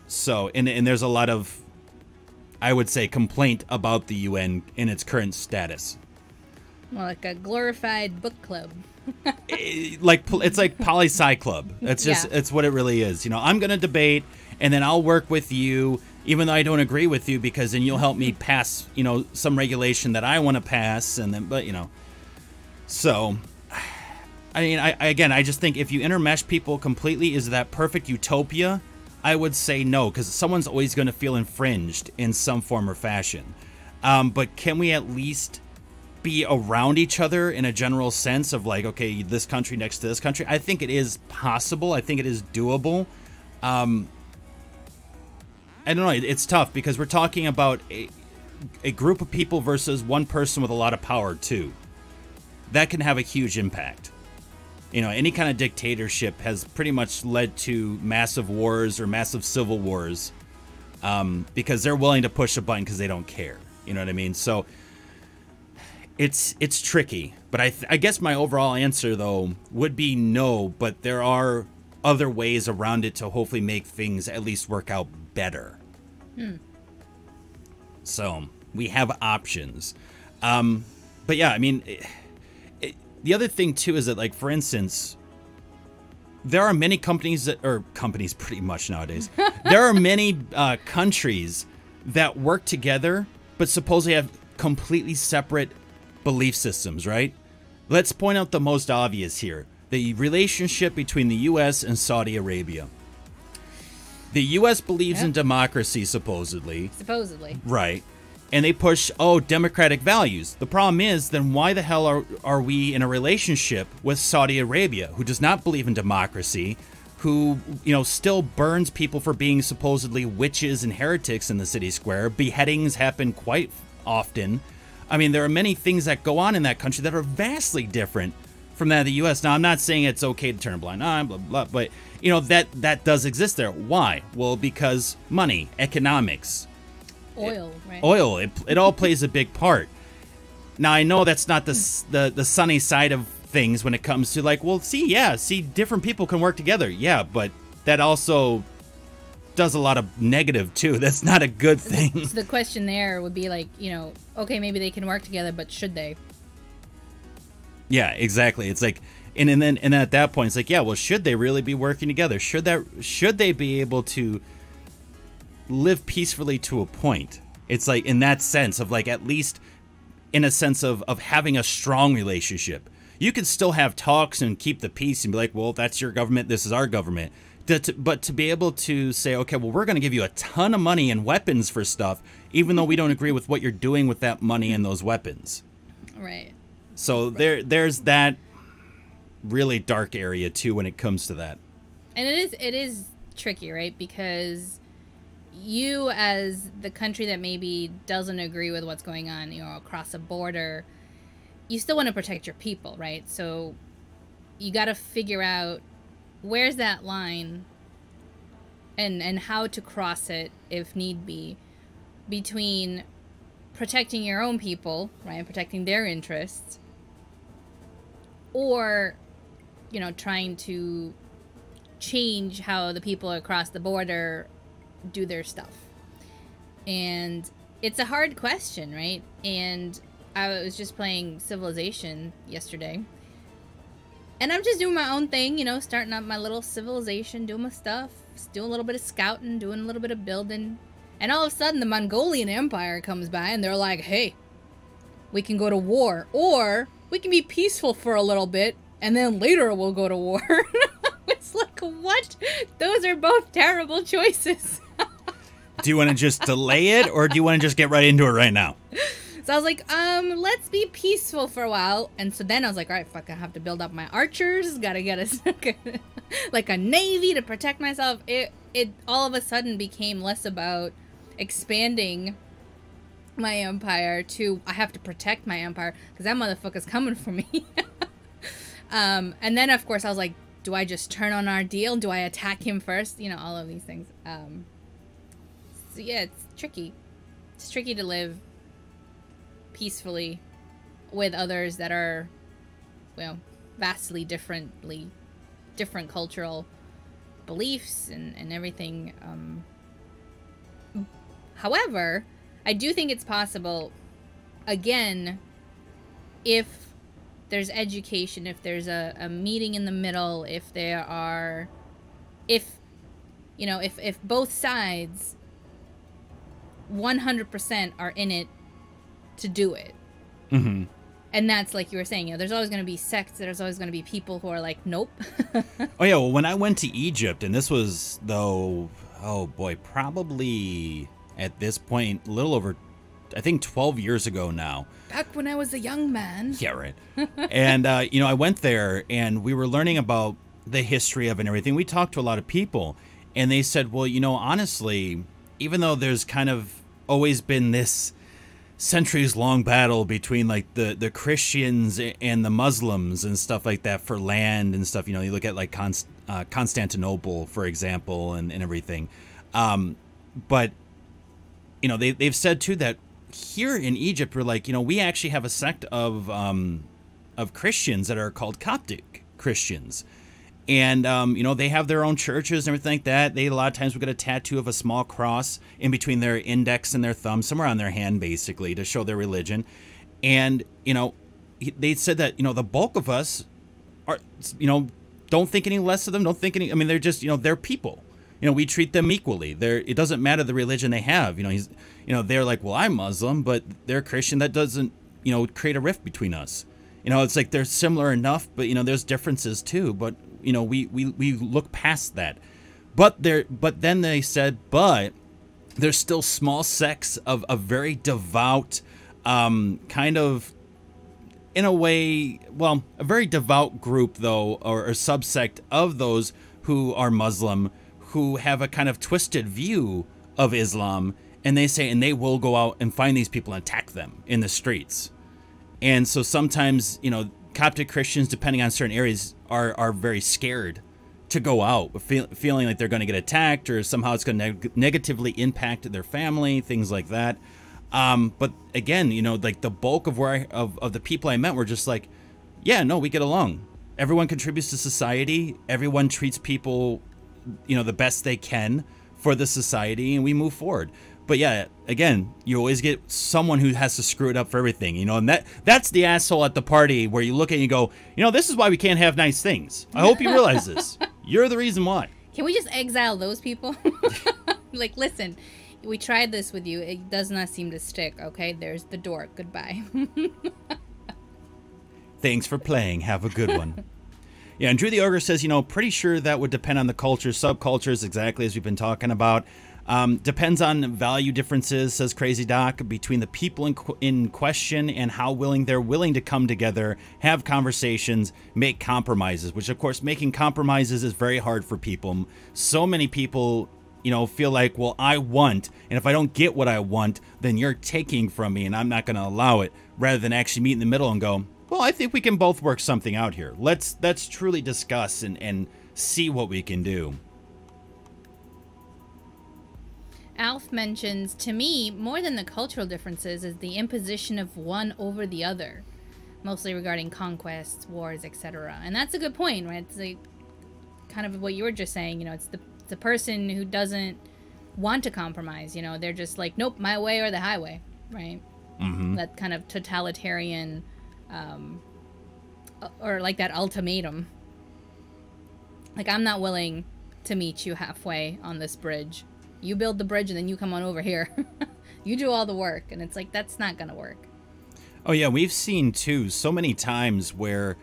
So, and there's a lot of, I would say, complaint about the UN in its current status. More like a glorified book club. It's like poli-sci club. That's just it's what it really is. You know, I'm going to debate, and then I'll work with you, even though I don't agree with you, because then you'll help me pass, you know, some regulation that I want to pass, and then, but you know, so. I mean, I just think if you intermesh people completely, is that perfect utopia? I would say no, because someone's always going to feel infringed in some form or fashion. But can we at least be around each other in a general sense of like, okay, this country next to this country? I think it is possible. I think it is doable. I don't know. It's tough because we're talking about a group of people versus one person with a lot of power too. That can have a huge impact. You know, any kind of dictatorship has pretty much led to massive wars or massive civil wars because they're willing to push a button because they don't care. You know what I mean? So it's tricky. But I guess my overall answer, though, would be no. But there are other ways around it to hopefully make things at least work out better. So we have options. But yeah, I mean... The other thing, too, is that, like, for instance, there are many companies pretty much nowadays. There are many countries that work together, but supposedly have completely separate belief systems, right? Let's point out the most obvious here. The relationship between the U.S. and Saudi Arabia. The U.S. believes in democracy, supposedly. Supposedly. Right. And they push, democratic values. The problem is, then why the hell are we in a relationship with Saudi Arabia, who does not believe in democracy, who, you know, still burns people for being supposedly witches and heretics in the city square? Beheadings happen quite often. I mean, there are many things that go on in that country that are vastly different from that of the U.S. Now, I'm not saying it's okay to turn a blind eye, blah, blah, blah, but, you know, that does exist there. Why? Well, because money, economics, oil, right? Oil. It all plays a big part. Now, I know that's not the sunny side of things when it comes to like, well, see, different people can work together. Yeah, but that also does a lot of negative too. That's not a good thing. So the question there would be like, you know, okay, maybe they can work together, but should they? Yeah, exactly. It's like, and then at that point, it's like, yeah, well, should they really be working together? Should they be able to live peacefully to a point? It's like in that sense of like, at least in a sense of having a strong relationship. You can still have talks and keep the peace and be like, well, that's your government, this is our government. But to be able to say, okay, well, we're going to give you a ton of money and weapons for stuff, even though we don't agree with what you're doing with that money and those weapons. Right. So there's that really dark area too when it comes to that. And it is tricky, right? Because you, as the country that maybe doesn't agree with what's going on, you know, across a border, you still want to protect your people, right? So you got to figure out where's that line and how to cross it if need be between protecting your own people, right, and protecting their interests, or, you know, trying to change how the people across the border do their stuff. And it's a hard question, right? And I was just playing Civilization yesterday, and I'm just doing my own thing, you know, starting up my little civilization, doing my stuff, doing a little bit of scouting, doing a little bit of building, and all of a sudden the Mongolian Empire comes by and they're like, hey, we can go to war, or we can be peaceful for a little bit and then later we'll go to war. It's like, what? Those are both terrible choices. Do you want to just delay it, or do you want to just get right into it right now? So I was like, let's be peaceful for a while. And so then I was like, all right, fuck, I have to build up my archers. Gotta get like a navy to protect myself. It all of a sudden became less about expanding my empire to I have to protect my empire because that motherfucker's coming for me. And then, of course, I was like, do I just turn on our deal? Do I attack him first? You know, all of these things. So yeah, it's tricky. It's tricky to live peacefully with others that are, well, vastly different cultural beliefs and everything. However, I do think it's possible, again, if there's education, if there's a meeting in the middle, if there are, if, you know, if both sides 100% are in it to do it. Mm-hmm. And that's like you were saying, you know, there's always going to be sects. There's always going to be people who are like, nope. Oh, yeah. Well, when I went to Egypt, and this was, though, oh, boy, probably at this point, a little over, I think, 12 years ago now. Back when I was a young man. Yeah, right. And, you know, I went there, and we were learning about the history of it and everything. We talked to a lot of people, and they said, well, you know, honestly, even though there's kind of always been this centuries-long battle between like the Christians and the Muslims and stuff like that for land and stuff. You know, you look at like Constantinople, for example, and everything. But, you know, they've said too that here in Egypt, we're like, you know, we actually have a sect of Christians that are called Coptic Christians. And, you know, they have their own churches and everything like that. They, a lot of times, will get a tattoo of a small cross in between their index and their thumb, somewhere on their hand, basically, to show their religion. And, you know, they said that, you know, the bulk of us are, you know, don't think any less of them, don't think any, I mean, they're just, you know, they're people. You know, we treat them equally. It doesn't matter the religion they have. You know, you know, they're like, well, I'm Muslim, but they're Christian. That doesn't, you know, create a rift between us. You know, it's like they're similar enough, but, you know, there's differences too. But, you know, we look past that. But then they said, but there's still small sects of a very devout, kind of, in a way, well, a very devout group, though, or subsect of those who are Muslim, who have a kind of twisted view of Islam. And they say, and they will go out and find these people and attack them in the streets. And so sometimes, you know, Coptic Christians, depending on certain areas, are very scared to go out, feeling like they're going to get attacked or somehow it's going to negatively impact their family, things like that. But again, you know, like the bulk of of the people I met were just like, yeah, no, we get along. Everyone contributes to society. Everyone treats people, you know, the best they can for the society, and we move forward. But yeah, again, you always get someone who has to screw it up for everything, you know, and that's the asshole at the party where you look at and you go, you know, this is why we can't have nice things. I hope you realize this. You're the reason why. Can we just exile those people? Like, listen, we tried this with you. It does not seem to stick, okay? There's the door. Goodbye. Thanks for playing. Have a good one. Yeah, and Drew the Ogre says, you know, pretty sure that would depend on the cultures, subcultures, exactly as we've been talking about. Depends on value differences, says Crazy Doc, between the people in question and how they're willing to come together, have conversations, make compromises, which, of course, making compromises is very hard for people. So many people, you know, feel like, well, I want, and if I don't get what I want, then you're taking from me and I'm not going to allow it, rather than actually meet in the middle and go, well, I think we can both work something out here. Let's truly discuss and see what we can do. Alf mentions, to me, more than the cultural differences is the imposition of one over the other, mostly regarding conquests, wars, etc. And that's a good point, right? It's like kind of what you were just saying, you know, it's the person who doesn't want to compromise, you know, they're just like, nope, my way or the highway, right? Mm-hmm. That kind of totalitarian, or like that ultimatum. Like, I'm not willing to meet you halfway on this bridge. You build the bridge and then you come on over here. You do all the work. And it's like, that's not going to work. Oh, yeah. We've seen, too, so many times where,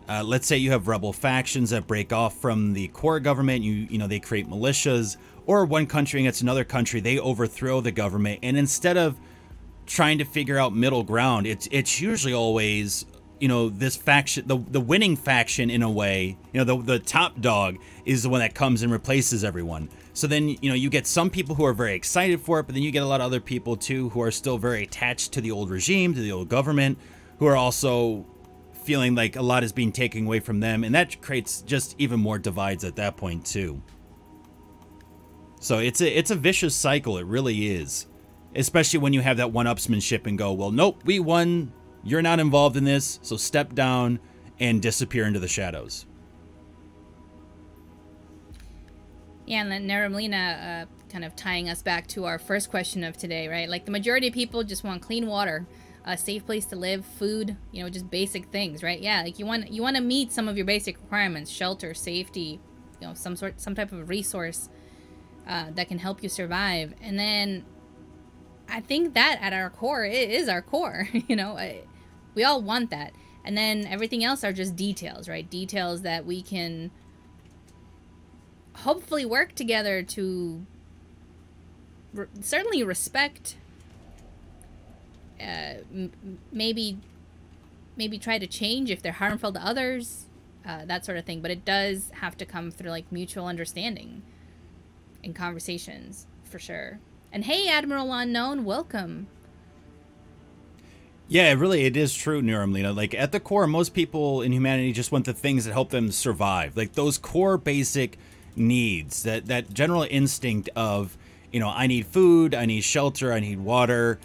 let's say you have rebel factions that break off from the core government. You know, they create militias. Or one country against another country, they overthrow the government. And instead of trying to figure out middle ground, it's usually always, you know, this faction, the winning faction in a way, you know, the top dog is the one that comes and replaces everyone. So then, you know, you get some people who are very excited for it, but then you get a lot of other people, too, who are still very attached to the old regime, to the old government, who are also feeling like a lot is being taken away from them. And that creates just even more divides at that point, too. So it's a vicious cycle. It really is. Especially when you have that one-upsmanship and go, well, nope, we won. You're not involved in this. So step down and disappear into the shadows. Yeah, and then Naramlina, kind of tying us back to our first question of today, right? Like, the majority of people just want clean water. a safe place to live, food, you know, just basic things, right? Yeah, like you want to meet some of your basic requirements: shelter, safety, you know, some type of resource that can help you survive. And then I think that at our core, it is our core. You know, we all want that. And then everything else are just details, right? Details that we can hopefully work together to certainly respect. Maybe try to change if they're harmful to others, that sort of thing. But it does have to come through like mutual understanding and conversations, for sure. And hey, Admiral Unknown, welcome. Yeah, it is true, Neuramlina. Like, at the core, most people in humanity just want the things that help them survive. Like, those core basic needs, that general instinct of, you know, I need food, I need shelter, I need water,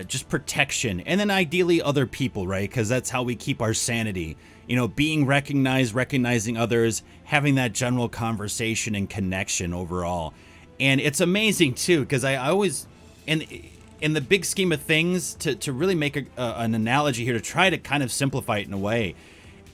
just protection. And then ideally other people, right? Because that's how we keep our sanity. You know, being recognized, recognizing others, having that general conversation and connection overall. And it's amazing, too, because I always... in the big scheme of things, to really make an analogy here, to try to kind of simplify it in a way,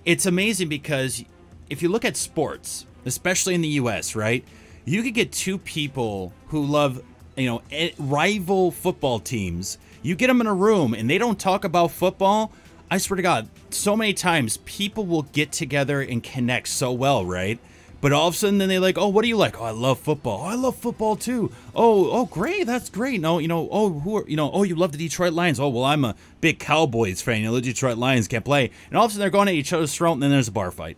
it's amazing because if you look at sports, especially in the US, right, you could get two people who love, you know, rival football teams. You get them in a room and they don't talk about football. I swear to God, so many times people will get together and connect so well, right? But all of a sudden, then they're like, "Oh, what do you like?" "Oh, I love football." "Oh, I love football too." Oh, great, that's great. No, you know, oh, who are, you know, oh, you love the Detroit Lions. "Oh, well, I'm a big Cowboys fan. You know, the Detroit Lions can't play." And all of a sudden, they're going at each other's throat, and then there's a bar fight.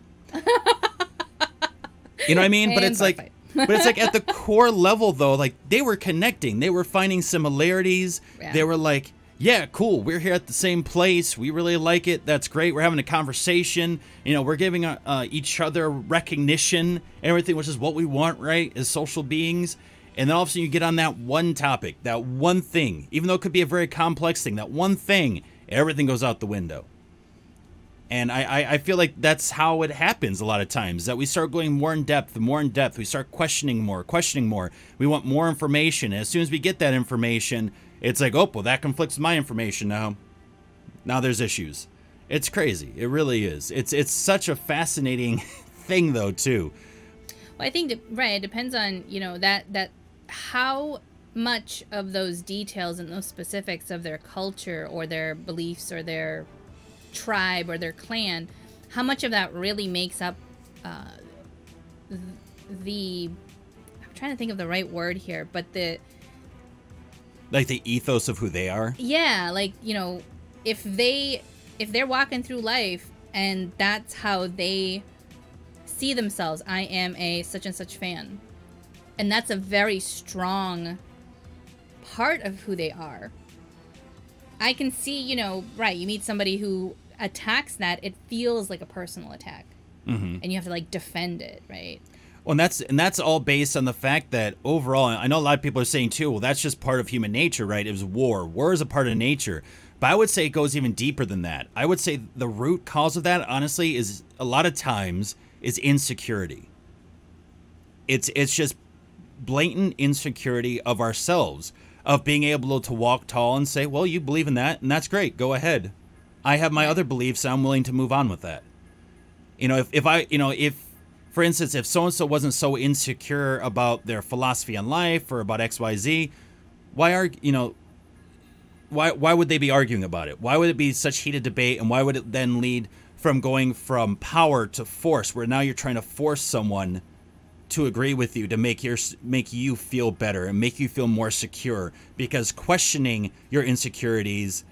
You know what I mean? But it's like, at the core level, though, like, they were connecting. They were finding similarities. Yeah. They were like, yeah, cool, we're here at the same place, we really like it, that's great, we're having a conversation, you know, we're giving each other recognition, everything, which is what we want, right, as social beings. And then all of a sudden you get on that one topic, that one thing, even though it could be a very complex thing, that one thing, everything goes out the window. And I feel like that's how it happens a lot of times, that we start going more in depth, we start questioning more, we want more information, and as soon as we get that information, it's like, oh, well, that conflicts with my information now. Now there's issues. It's crazy. It really is. It's such a fascinating thing, though, too. Well, I think, right, it depends on, you know, that how much of those details and those specifics of their culture or their beliefs or their tribe or their clan, how much of that really makes up I'm trying to think of the right word here, but like the ethos of who they are. Yeah, like, you know, if they're walking through life and that's how they see themselves, I am a such and such fan, and that's a very strong part of who they are. I can see, you know, right, you meet somebody who attacks that, it feels like a personal attack. Mm-hmm. And you have to like defend it, right? Well, and that's all based on the fact that overall, I know a lot of people are saying too, well, that's just part of human nature, right? It was war. War is a part of nature. But I would say it goes even deeper than that. I would say the root cause of that, honestly, is a lot of times is insecurity. It's just blatant insecurity of ourselves, of being able to walk tall and say, well, you believe in that, and that's great. Go ahead. I have my other beliefs, and I'm willing to move on with that. You know, if for instance, if so-and-so wasn't so insecure about their philosophy on life or about XYZ, why would they be arguing about it? Why would it be such heated debate, and why would it then lead from going from power to force, where now you're trying to force someone to agree with you to make you feel better and make you feel more secure, because questioning your insecurities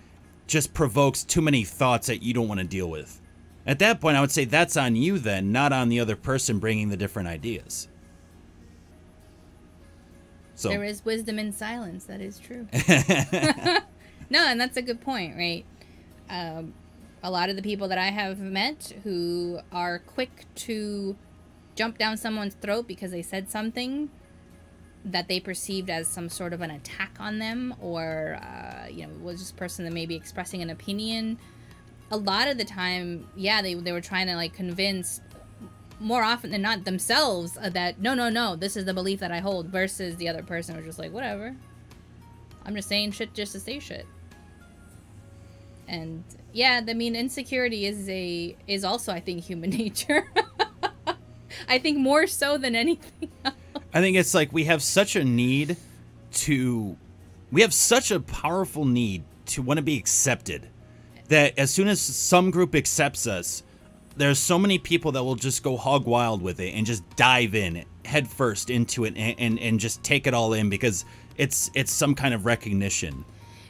just provokes too many thoughts that you don't want to deal with. At that point, I would say that's on you then, not on the other person bringing the different ideas. So there is wisdom in silence. That is true. No, and that's a good point, right? A lot of the people that I have met who are quick to jump down someone's throat because they said something that they perceived as some sort of an attack on them, or was this person that may be expressing an opinion. A lot of the time, yeah, they were trying to like convince, more often than not, themselves that no, this is the belief that I hold, versus the other person was just like, whatever, I'm just saying shit just to say shit. And yeah, I mean, insecurity is also, I think, human nature. I think more so than anything else. I think it's like we have such a need we have such a powerful need to want to be accepted that as soon as some group accepts us, there's so many people that will just go hog wild with it and just dive in head first into it and just take it all in because it's some kind of recognition.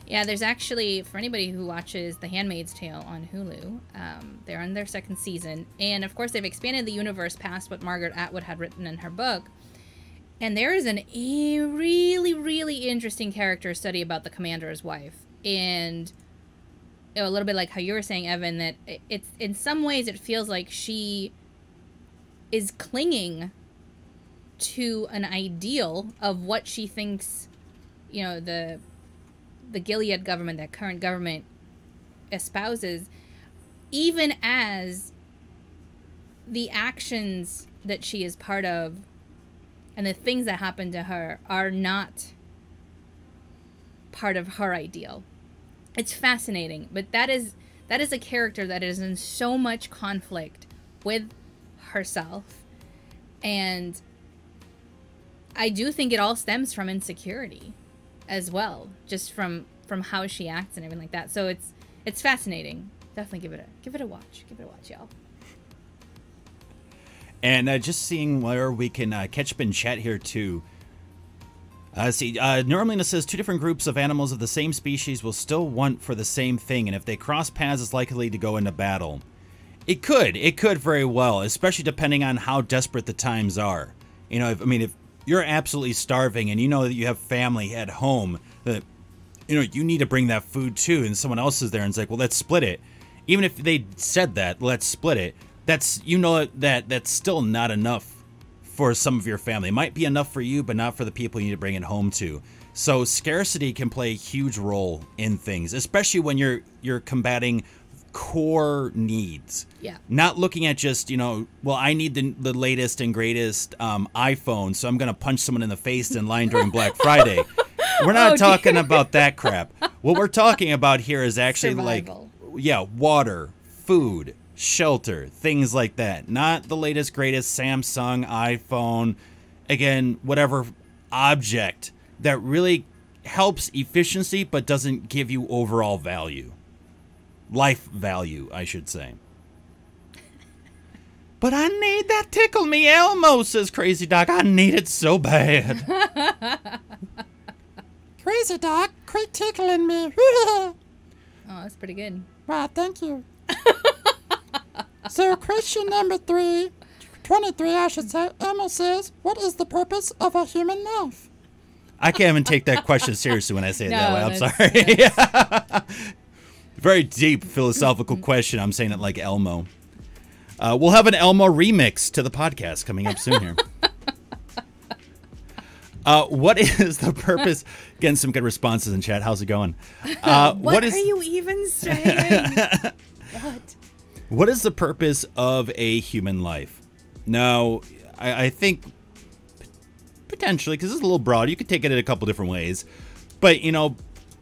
Yeah, there's actually, for anybody who watches The Handmaid's Tale on Hulu, they're on their second season. And, of course, they've expanded the universe past what Margaret Atwood had written in her book. And there is a really, really interesting character study about the commander's wife. And a little bit like how you were saying, Evan, that it's in some ways it feels like she is clinging to an ideal of what she thinks, you know, the Gilead government, that current government, espouses, even as the actions that she is part of and the things that happen to her are not part of her ideal. It's fascinating, but that is a character that is in so much conflict with herself, and I do think it all stems from insecurity as well, just from how she acts and everything like that. So it's fascinating. Definitely give it a watch. Give it a watch, y'all. And just seeing where we can catch up in chat here too. Normalina says 2 different groups of animals of the same species will still want for the same thing, and if they cross paths, it's likely to go into battle. It could very well, especially depending on how desperate the times are. You know, if you're absolutely starving and you know that you have family at home that, you know, you need to bring that food too, and someone else is there and it's like, well, let's split it. Even if they said that, let's split it, that's, you know, that's still not enough for some of your family. It might be enough for you, but not for the people you need to bring it home to. So scarcity can play a huge role in things, especially when you're combating core needs. Yeah. Not looking at just, you know, well, I need the latest and greatest iPhone, so I'm going to punch someone in the face in line during Black Friday. We're not talking about that crap. What we're talking about here is actually survival. Like, yeah, water, food, shelter, things like that. Not the latest, greatest Samsung, iPhone, again, whatever object that really helps efficiency but doesn't give you overall value. Life value, I should say. But I need that tickle me Elmo, says Crazy Doc. I need it so bad. Crazy Doc, quit tickling me. Oh, that's pretty good. Wow, thank you. So question number 23, I should say. Emma says, what is the purpose of a human life? I can't even take that question seriously when I say it that way. I'm sorry. Very deep philosophical question. I'm saying it like Elmo. We'll have an Elmo remix to the podcast coming up soon here. What is the purpose? Getting some good responses in chat. How's it going? What are you even saying? What is the purpose of a human life? Now, I think potentially, because it's a little broad, you could take it in a couple different ways. But, you know,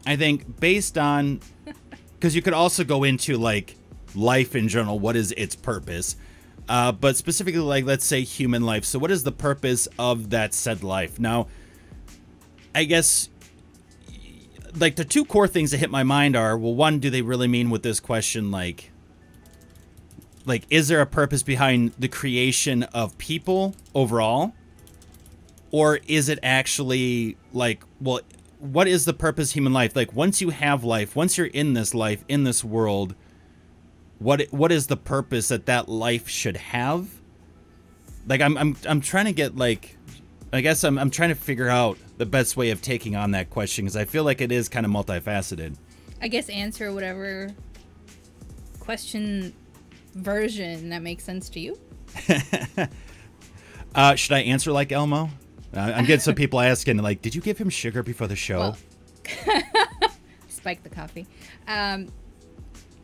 I think based on, because you could also go into like life in general, what is its purpose? But specifically, like, let's say human life. So what is the purpose of that said life? Now, I guess, like, the 2 core things that hit my mind are, well, one, do they really mean with this question, like, is there a purpose behind the creation of people overall? Or is it actually, like, well, what is the purpose of human life? Like, once you have life, once you're in this life, in this world, what is the purpose that life should have? Like, I'm trying to get, like, I guess I'm trying to figure out the best way of taking on that question, because I feel like it is kind of multifaceted. I guess answer whatever question version that makes sense to you. Should I answer like Elmo? I'm getting some people asking, like, did you give him sugar before the show? Well, spike the coffee.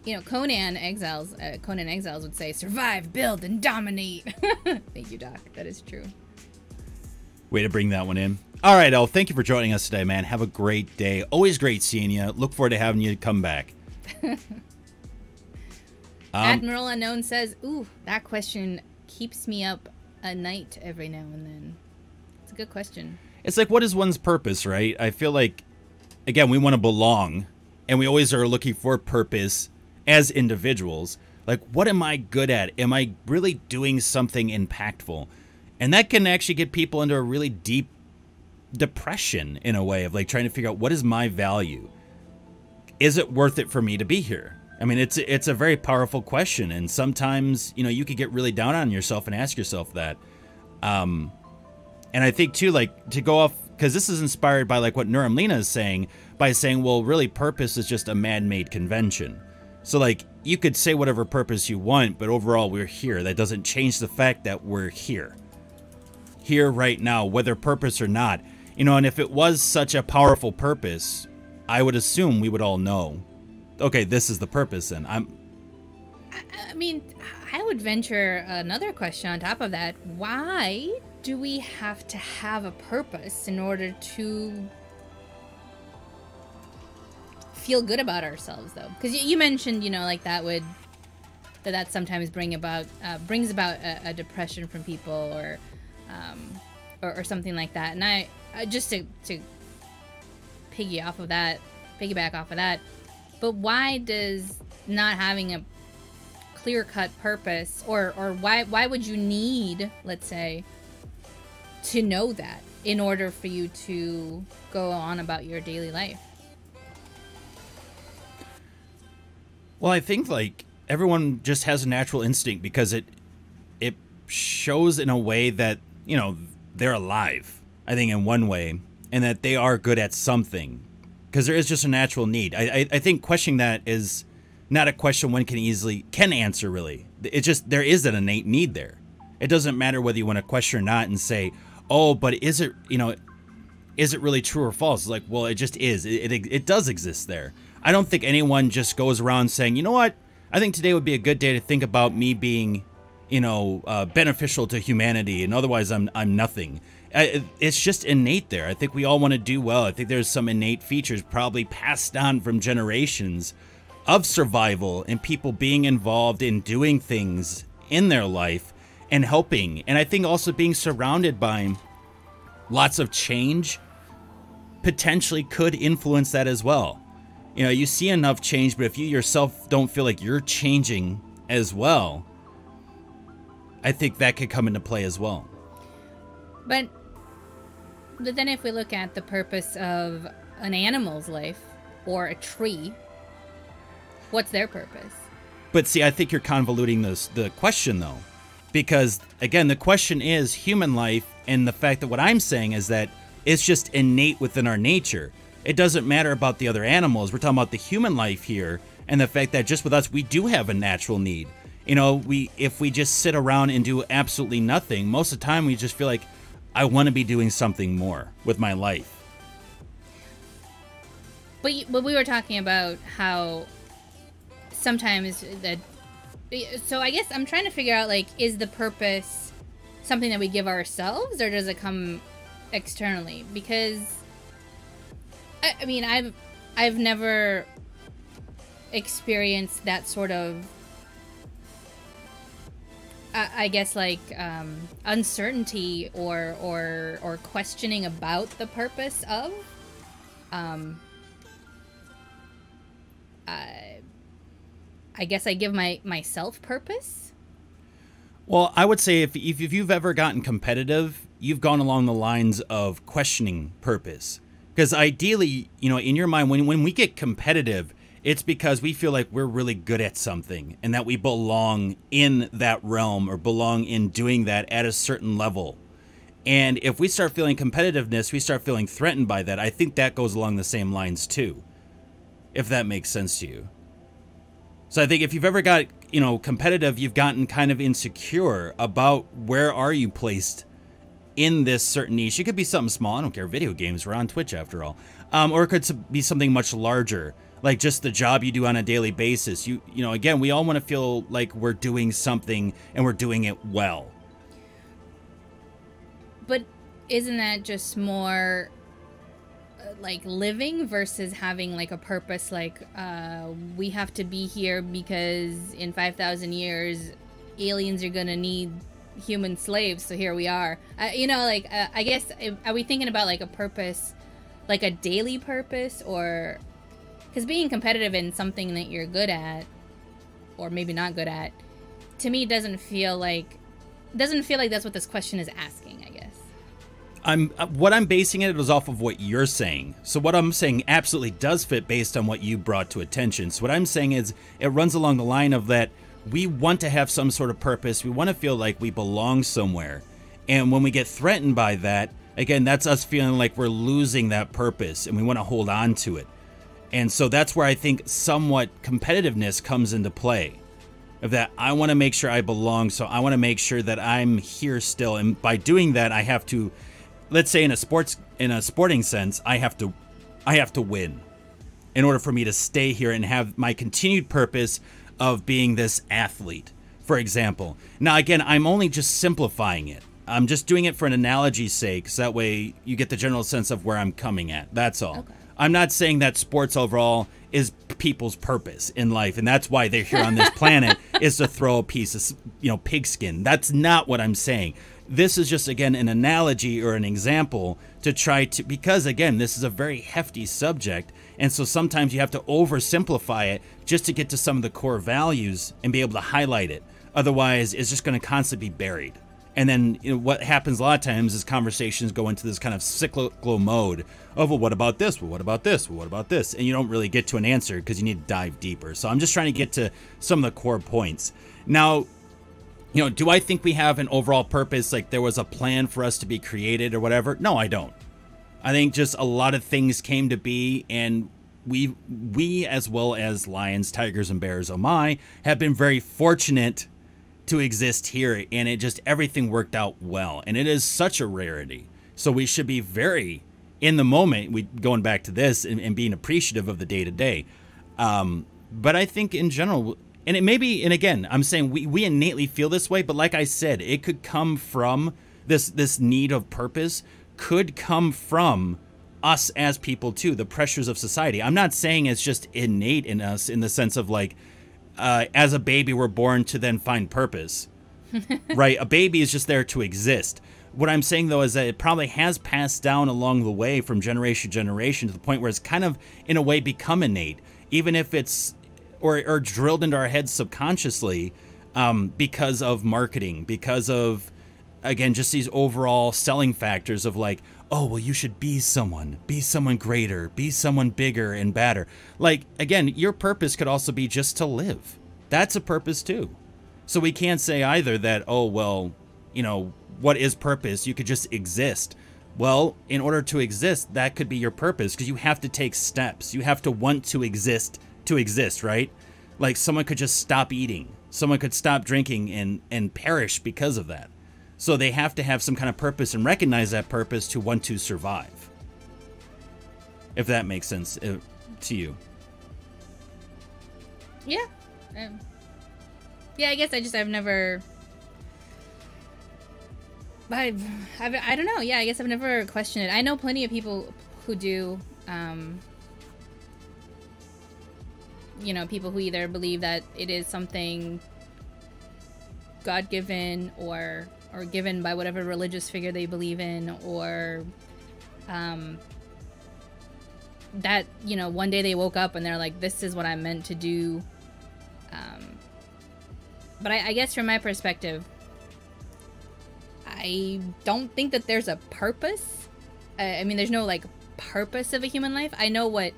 You know, Conan Exiles would say, survive, build, and dominate. Thank you, Doc. That is true. Way to bring that one in. All right, El, thank you for joining us today, man. Have a great day. Always great seeing you. Look forward to having you come back. Admiral Unknown says, ooh, that question keeps me up at night every now and then. It's a good question. It's like, what is one's purpose, right? I feel like, again, we want to belong, and we always are looking for purpose as individuals. Like, what am I good at? Am I really doing something impactful? And that can actually get people into a really deep depression in a way of like trying to figure out, what is my value? Is it worth it for me to be here? I mean, it's a very powerful question, and sometimes, you know, you could get really down on yourself and ask yourself that. And I think too, like, to go off, because this is inspired by like what Nurum Lena is saying, by saying, well, really, purpose is just a man-made convention. So like, you could say whatever purpose you want, but overall, we're here. That doesn't change the fact that we're here right now, whether purpose or not. You know, and if it was such a powerful purpose, I would assume we would all know, okay, this is the purpose. And I mean, I would venture another question on top of that. Why do we have to have a purpose in order to feel good about ourselves, though? Because you mentioned, you know, like that sometimes brings about a depression from people, or something like that. And I just to piggyback off of that. But why does not having a clear-cut purpose, or why would you need, let's say, to know that in order for you to go on about your daily life? Well, I think like everyone just has a natural instinct, because it shows in a way that, you know, they're alive, I think, in one way, and that they are good at something, because there is just a natural need. I think questioning that is not a question one can answer, really. It's just, there is an innate need there. It doesn't matter whether you want to question or not and say, oh, but is it, you know, is it really true or false? It's like, well, it just is. It does exist there. I don't think anyone just goes around saying, you know what, I think today would be a good day to think about me being, you know, beneficial to humanity, and otherwise I'm nothing. It's just innate there. I think we all want to do well. I think there's some innate features probably passed on from generations of survival and people being involved in doing things in their life and helping. And I think also being surrounded by lots of change potentially could influence that as well. You know, you see enough change, but if you yourself don't feel like you're changing as well, I think that could come into play as well. But then if we look at the purpose of an animal's life or a tree, what's their purpose? But see, I think you're convoluting the question, though. Because, again, the question is human life, and the fact that what I'm saying is that it's just innate within our nature. It doesn't matter about the other animals. We're talking about the human life here, and the fact that just with us, we do have a natural need. You know, if we just sit around and do absolutely nothing, most of the time we just feel like, I want to be doing something more with my life. But we were talking about how sometimes that... So I guess I'm trying to figure out, like, is the purpose something that we give ourselves, or does it come externally? Because, I mean, I've never experienced that sort of, I guess, like, uncertainty or questioning about the purpose of. I guess I give myself purpose. Well, I would say if you've ever gotten competitive, you've gone along the lines of questioning purpose. Because ideally, you know, in your mind, when we get competitive, it's because we feel like we're really good at something and that we belong in that realm or belong in doing that at a certain level. And if we start feeling competitiveness, we start feeling threatened by that. I think that goes along the same lines too, if that makes sense to you. So I think if you've ever got, you know, competitive, you've gotten kind of insecure about where are you placed in this certain niche. It could be something small. I don't care. Video games. We're on Twitch after all. Or it could be something much larger, like just the job you do on a daily basis. You know, again, we all want to feel like we're doing something and we're doing it well. But isn't that just more like living versus having like a purpose, like we have to be here because in 5,000 years aliens are gonna need human slaves, so here we are. You know, like I guess, are we thinking about like a purpose, like a daily purpose, or because being competitive in something that you're good at or maybe not good at, to me doesn't feel like that's what this question is asking, I guess. What I'm basing it was off of what you're saying. So what I'm saying absolutely does fit based on what you brought to attention. So what I'm saying is it runs along the line of that we want to have some sort of purpose. We want to feel like we belong somewhere. And when we get threatened by that, again, that's us feeling like we're losing that purpose and we want to hold on to it. And so that's where I think somewhat competitiveness comes into play. Of that, I want to make sure I belong, so I want to make sure that I'm here still. And by doing that, I have to, let's say in a sporting sense, I have to win in order for me to stay here and have my continued purpose of being this athlete, for example. Now, again, I'm only just simplifying it. I'm just doing it for an analogy's sake, so that way you get the general sense of where I'm coming at. That's all. Okay. I'm not saying that sports overall is people's purpose in life, and that's why they're here on this planet, is to throw a piece of, pigskin. That's not what I'm saying. This is just, again, an analogy or an example to try to, because, again, this is a very hefty subject, and so sometimes you have to oversimplify it just to get to some of the core values and be able to highlight it. Otherwise, it's just going to constantly be buried. And then what happens a lot of times is conversations go into this kind of cyclical mode of, well, what about this? Well, what about this? Well, what about this? And you don't really get to an answer because you need to dive deeper. So I'm just trying to get to some of the core points. Now, do I think we have an overall purpose, like there was a plan for us to be created or whatever? No, I don't. I think just a lot of things came to be, and we as well as lions, tigers, and bears, oh my, have been very fortunate to exist here, and everything worked out well, and it is such a rarity. So we should be very in the moment, going back to this and being appreciative of the day to day. But I think in general, and it may be, and again, I'm saying we innately feel this way, but like I said, it could come from this need of purpose could come from us as people too, the pressures of society. I'm not saying it's just innate in us in the sense of like, as a baby, we're born to then find purpose, right? A baby is just there to exist. What I'm saying, though, is that it probably has passed down along the way from generation to generation to the point where it's kind of, in a way, become innate, even if it's, or drilled into our heads subconsciously because of marketing, because of, again, just these overall selling factors of like, oh, well, you should be someone greater, be someone bigger and badder. Like, again, your purpose could also be just to live. That's a purpose too. So we can't say either that, oh, well, what is purpose? You could just exist. Well, in order to exist, that could be your purpose because you have to take steps. You have to want to exist, right? Like someone could just stop eating. Someone could stop drinking and perish because of that. So they have to have some kind of purpose and recognize that purpose to want to survive. If that makes sense to you. Yeah. Yeah, I guess I've never... I don't know. Yeah, I guess I've never questioned it. I know plenty of people who do. People who either believe that it is something God-given or given by whatever religious figure they believe in, or that one day they woke up and they're like, this is what I'm meant to do. But I guess from my perspective, I don't think that there's a purpose. I mean, there's no like purpose of a human life. I know what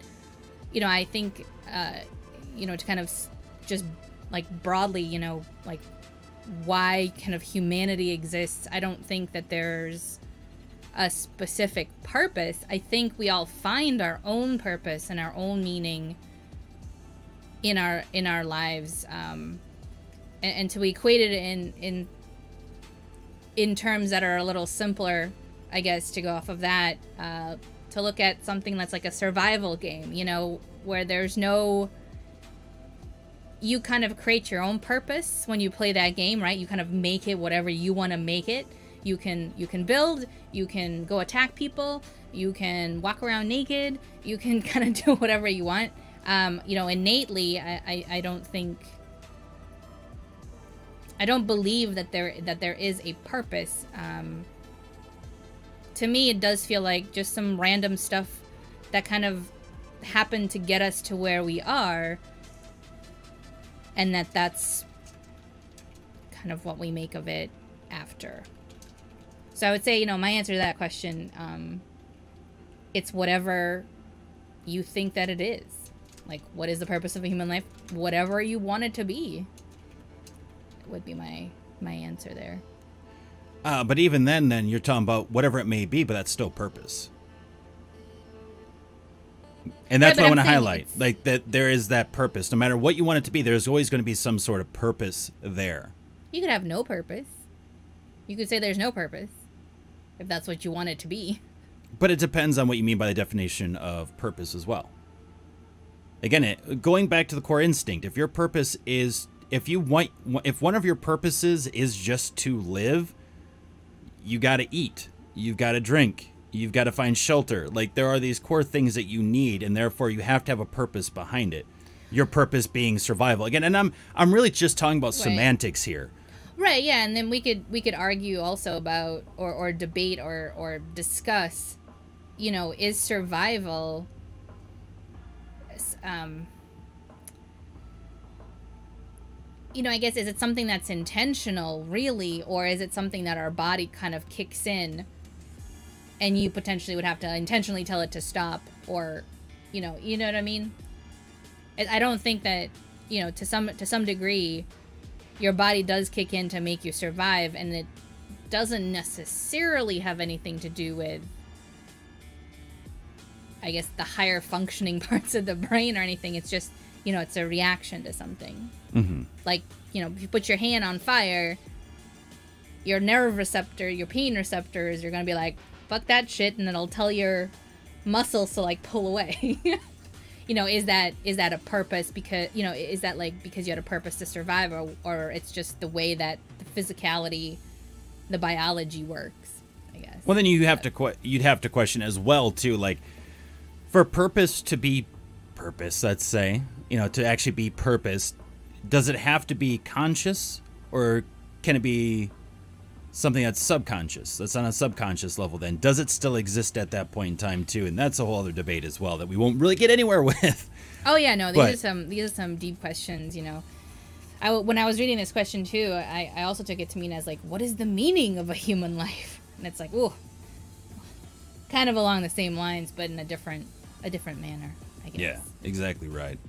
I think to kind of just like broadly like why kind of humanity exists. I don't think that there's a specific purpose. I think we all find our own purpose and our own meaning in our lives, and to equate it in terms that are a little simpler, I guess, to go off of that, to look at something that's like a survival game, where there's no... You kind of create your own purpose when you play that game, right? You kind of make it whatever you want to make it. You can build, you can go attack people, you can walk around naked, you can kind of do whatever you want. You know, innately, I don't believe that there is a purpose. To me, it does feel like just some random stuff that kind of happened to get us to where we are, and that's kind of what we make of it after. So I would say, you know, my answer to that question, it's whatever you think that it is. Like, what is the purpose of a human life? Whatever you want it to be would be my answer there. But even then you're talking about whatever it may be, but that's still purpose. And that's what I want to highlight. Like, that there is that purpose. No matter what you want it to be, there's always going to be some sort of purpose there. You could have no purpose. You could say there's no purpose, if that's what you want it to be. But it depends on what you mean by the definition of purpose as well. Again, going back to the core instinct, if your purpose is, if one of your purposes is just to live, you got to eat, you've got to drink, you've got to find shelter. Like, there are these core things that you need, and therefore you have to have a purpose behind it. Your purpose being survival. Again, and I'm really just talking about semantics here. Right, yeah, and then we could argue also about or debate or discuss, you know, is survival you know, I guess, is it something that's intentional, really, or is it something that our body kind of kicks in and you potentially would have to intentionally tell it to stop, or, you know what I mean? I don't think that, you know, to some degree, your body does kick in to make you survive, and it doesn't necessarily have anything to do with, I guess, the higher functioning parts of the brain or anything. It's just, you know, it's a reaction to something. Mm-hmm. Like, you know, if you put your hand on fire, your nerve receptor, your pain receptors, you're going to be like, fuck that shit, and it'll tell your muscles to, like, pull away. You know, is that a purpose because, you know, is that, like, because you had a purpose to survive, or it's just the way that the physicality, the biology works, I guess. Well, then you'd have to question as well, too, like, for purpose to be purpose, let's say, you know, to actually be purpose, does it have to be conscious, or can it be something that's subconscious, that's on a subconscious level? Then does it still exist at that point in time too? And that's a whole other debate as well that we won't really get anywhere with. Oh yeah, no, these are some deep questions, you know. When I was reading this question too, I also took it to mean as, like, what is the meaning of a human life? And it's like, ooh, kind of along the same lines, but in a different manner, I guess. Yeah, exactly right.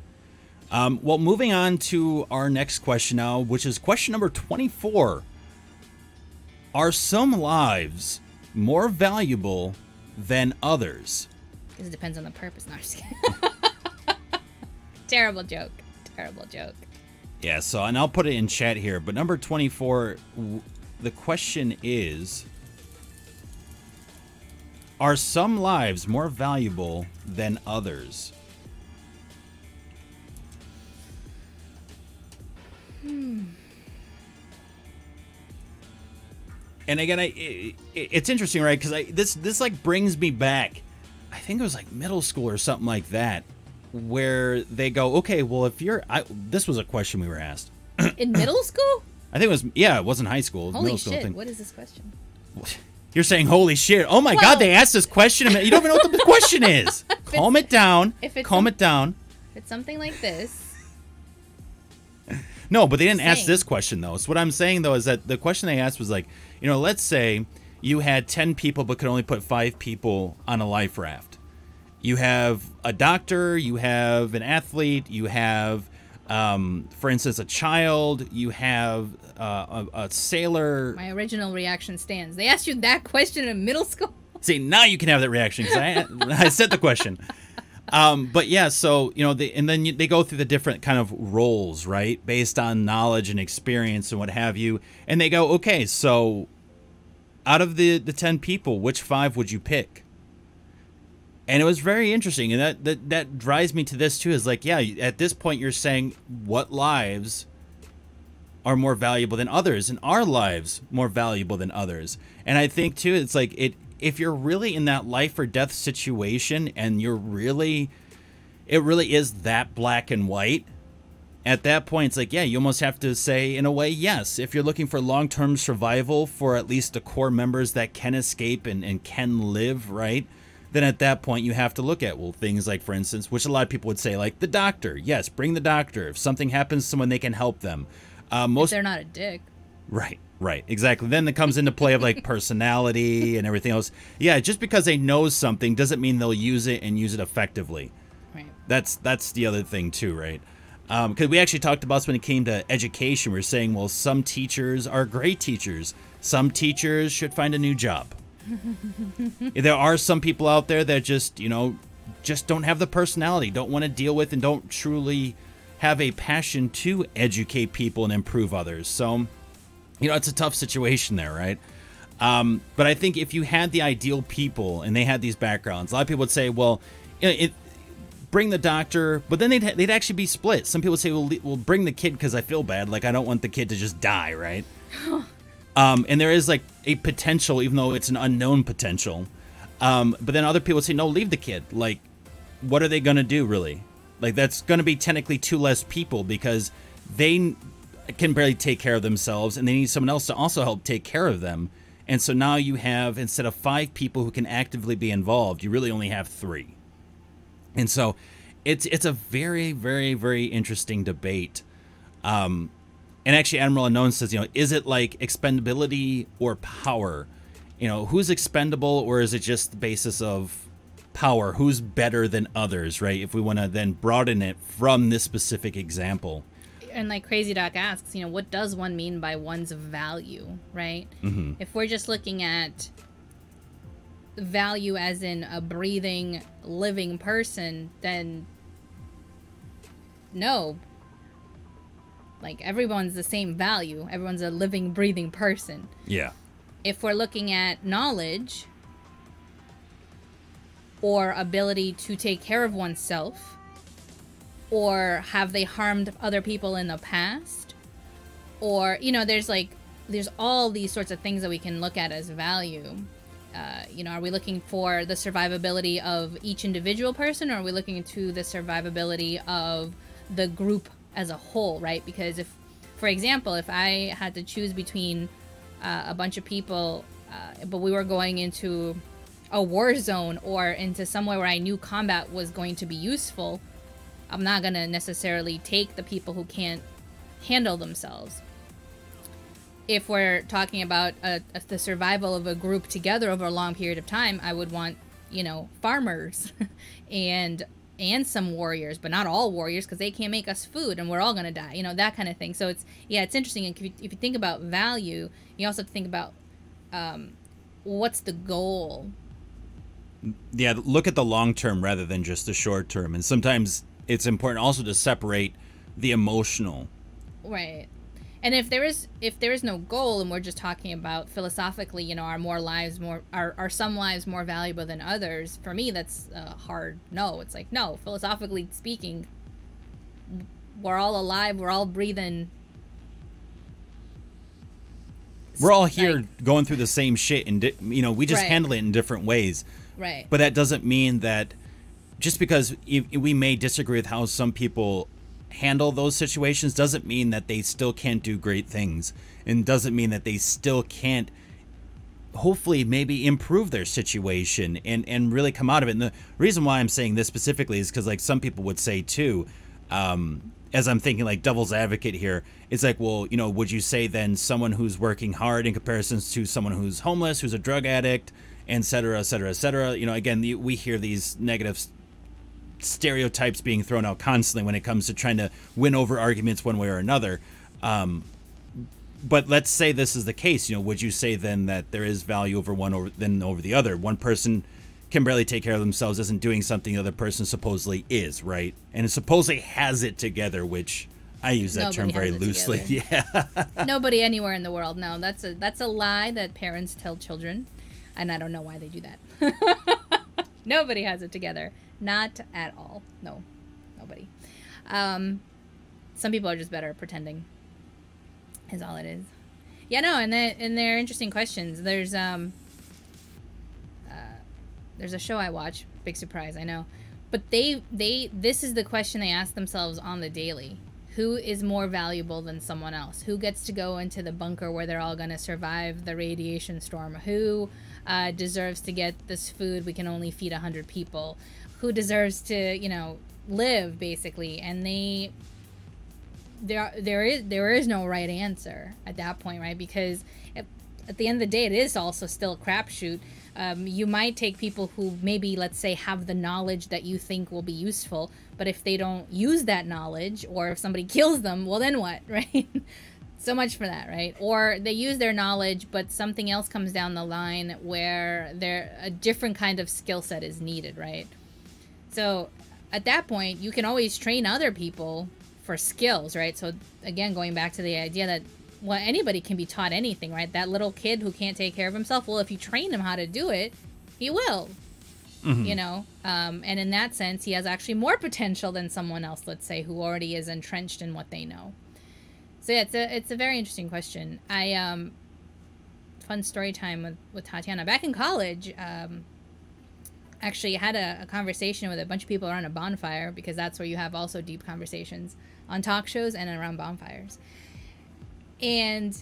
Well, moving on to our next question now, which is question number 24. Are some lives more valuable than others? Because it depends on the purpose. No, I'm just kidding. Terrible joke. Terrible joke. Yeah, so, and I'll put it in chat here, but number 24, the question is, are some lives more valuable than others? And again, it's interesting, right? Because this like brings me back. I think it was like middle school or something like that, where they go, okay, well, if you're, this was a question we were asked in middle school. I think it was, yeah, it wasn't high school. It was holy middle school shit! thing. What is this question? You're saying holy shit? Oh my God! They asked this question. You don't even know what the question is. Calm it down. Calm it down. If it's something like this. No, but they didn't ask this question, though. So what I'm saying, though, is that the question they asked was like, you know, let's say you had 10 people but could only put 5 people on a life raft. You have a doctor, you have an athlete, you have, for instance, a child, you have a sailor. My original reaction stands. They asked you that question in middle school? See, now you can have that reaction because I said the question. But yeah, so, you know, they go through the different kind of roles, right? Based on knowledge and experience and what have you. And they go, okay, so out of the 10 people, which 5 would you pick? And it was very interesting. And that drives me to this too, is like, yeah, at this point you're saying what lives are more valuable than others, and our lives more valuable than others. And I think too, it's like if you're really in that life or death situation and it really is that black and white, at that point it's like, yeah, you almost have to say in a way, yes, if you're looking for long-term survival for at least the core members that can escape and can live, right? Then at that point you have to look at, well, things like, for instance, which a lot of people would say, like the doctor. Yes, bring the doctor. If something happens to someone, they can help them. If they're not a dick. Right, exactly. Then it comes into play of like personality and everything else. Yeah, just because they know something doesn't mean they'll use it and use it effectively. Right. That's the other thing too, right? Because we actually talked about this when it came to education. We were saying, well, some teachers are great teachers. Some teachers should find a new job. There are some people out there that just don't have the personality, don't want to deal with, and don't truly have a passion to educate people and improve others. So, it's a tough situation there, right? But I think if you had the ideal people and they had these backgrounds, a lot of people would say, well, bring the doctor, but then they'd actually be split. Some people would say, well, bring the kid because I feel bad. Like, I don't want the kid to just die, right? And there is like a potential, even though it's an unknown potential. But then other people would say, no, leave the kid. Like, what are they going to do, really? Like, that's going to be technically 2 less people because they can barely take care of themselves and they need someone else to also help take care of them. And so now you have, instead of 5 people who can actively be involved, you really only have 3. And so it's a very, very, very interesting debate. And actually, Admiral Unknown says, is it like expendability or power? Who's expendable, or is it just the basis of power? Who's better than others, right? If we want to then broaden it from this specific example. And like Crazy Doc asks, what does one mean by one's value, right? Mm-hmm. If we're just looking at value as in a breathing, living person, then no. Like, everyone's the same value. Everyone's a living, breathing person. Yeah. If we're looking at knowledge or ability to take care of oneself, or have they harmed other people in the past, or there's all these sorts of things that we can look at as value. Are we looking for the survivability of each individual person, or are we looking into the survivability of the group as a whole, right? Because if, for example, if I had to choose between a bunch of people, but we were going into a war zone or into somewhere where I knew combat was going to be useful, I'm not going to necessarily take the people who can't handle themselves. If we're talking about the survival of a group together over a long period of time, I would want, farmers and some warriors, but not all warriors, because they can't make us food and we're all going to die, that kind of thing. So it's interesting. And if you think about value, you also have to think about what's the goal. Yeah, look at the long term rather than just the short term. And sometimes it's important also to separate the emotional. Right. And if there is no goal, and we're just talking about philosophically, are some lives more valuable than others? For me, that's a hard no. It's like, no, philosophically speaking, we're all alive, we're all breathing. We're all here going through the same shit, and we just handle it in different ways. Right. But that doesn't mean that just because we may disagree with how some people handle those situations doesn't mean that they still can't do great things, and doesn't mean that they still can't hopefully maybe improve their situation and really come out of it. And the reason why I'm saying this specifically is because, like, some people would say too, as I'm thinking like devil's advocate here, it's like, well, would you say then someone who's working hard in comparison to someone who's homeless, who's a drug addict, et cetera, et cetera, et cetera? Again, we hear these negative stereotypes being thrown out constantly when it comes to trying to win over arguments one way or another. But let's say this is the case. Would you say then that there is value over one over the other? One person can barely take care of themselves, isn't doing something the other person supposedly is, right? And supposedly has it together, which I use that term very loosely. Yeah. Nobody anywhere in the world. No, that's a lie that parents tell children, and I don't know why they do that. Nobody has it together. Not at all. No, nobody. Some people are just better at pretending. is all it is. Yeah, no, and they're interesting questions. There's a show I watch, big surprise, I know. But this is the question they ask themselves on the daily. Who is more valuable than someone else? Who gets to go into the bunker where they're all going to survive the radiation storm? Who deserves to get this food? We can only feed 100 people. Who deserves to, you know, live, basically? And there is no right answer at that point, right? Because at the end of the day, it is also still a crapshoot. You might take people who maybe, let's say, have the knowledge that you think will be useful, but if they don't use that knowledge, or if somebody kills them, well, then what, right? So much for that, right? Or they use their knowledge, but something else comes down the line where a different kind of skill set is needed, right? So at that point, you can always train other people for skills, right? So again, going back to the idea that, well, anybody can be taught anything, right? That little kid who can't take care of himself, well, if you train him how to do it, he will. Mm-hmm. You know, and in that sense, he has actually more potential than someone else, let's say, who already is entrenched in what they know. So yeah, it's a very interesting question. Fun story time with Tatiana. Back in college, actually had a conversation with a bunch of people around a bonfire, because that's where you have also deep conversations on talk shows and around bonfires. And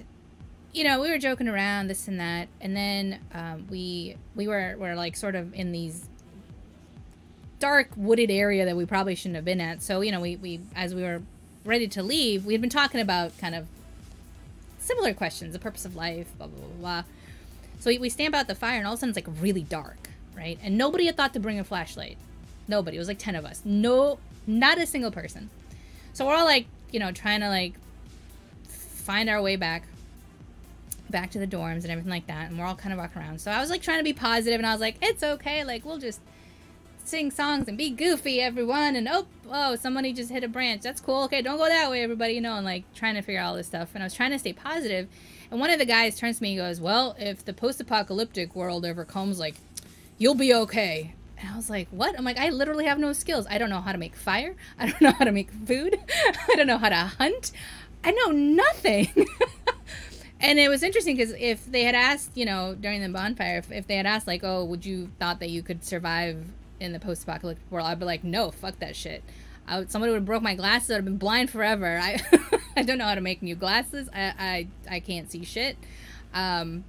you know, we were joking around, this and that, and then we were like sort of in these dark wooded area that we probably shouldn't have been at. So, you know, we as we were ready to leave, we had been talking about kind of similar questions, the purpose of life, blah, blah, blah, blah. So we stand by the fire, and all of a sudden it's like really dark, right? And nobody had thought to bring a flashlight. Nobody. It was like 10 of us. No, not a single person. So we're all like, you know, trying to like find our way back to the dorms and everything like that, and we're all kind of walking around. So I was like trying to be positive, and I was like, it's okay, like we'll just sing songs and be goofy, everyone. And oh, somebody just hit a branch, that's cool, okay, don't go that way, everybody, you know, and like trying to figure out all this stuff. And I was trying to stay positive, and one of the guys turns to me and goes, well, if the post-apocalyptic world ever comes, like, you'll be okay. And I was like, what? I'm like, I literally have no skills. I don't know how to make fire, I don't know how to make food, I don't know how to hunt, I know nothing. And it was interesting because if they had asked, you know, during the bonfire, if they had asked, like, oh, would you thought that you could survive in the post-apocalyptic world, I'd be like, no, fuck that shit. Somebody would have broke my glasses, I'd have been blind forever. I don't know how to make new glasses. I can't see shit. I'm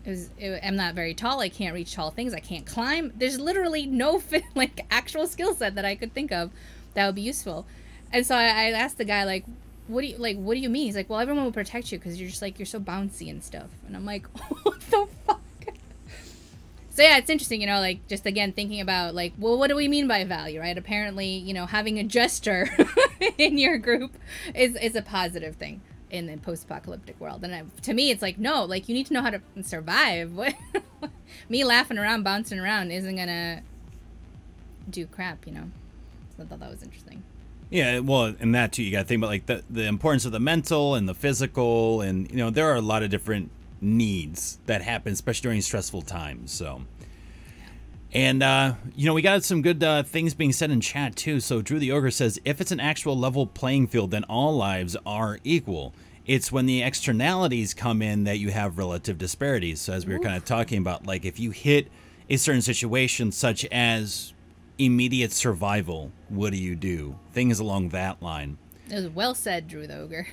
not very tall. I can't reach tall things. I can't climb. There's literally no like actual skill set that I could think of that would be useful. And so I asked the guy, like, what do you mean? He's like, well, everyone will protect you because you're just like, you're so bouncy and stuff. And I'm like, what the fuck? So yeah, it's interesting, you know, like just again thinking about like, well, what do we mean by value, right? Apparently, you know, having a jester in your group is a positive thing in the post-apocalyptic world. And to me, it's like, no, like you need to know how to survive. What? Me laughing around, bouncing around isn't gonna do crap, you know. So I thought that was interesting. Yeah, well, and that too, you got to think about like the importance of the mental and the physical, and you know there are a lot of different needs that happen, especially during stressful times. So, and you know, we got some good things being said in chat too. So Drew the Ogre says, if it's an actual level playing field, then all lives are equal. It's when the externalities come in that you have relative disparities. So as we were kind of talking about, like if you hit a certain situation such as immediate survival, what do you do? Things along that line. It was well said, Drew the Ogre.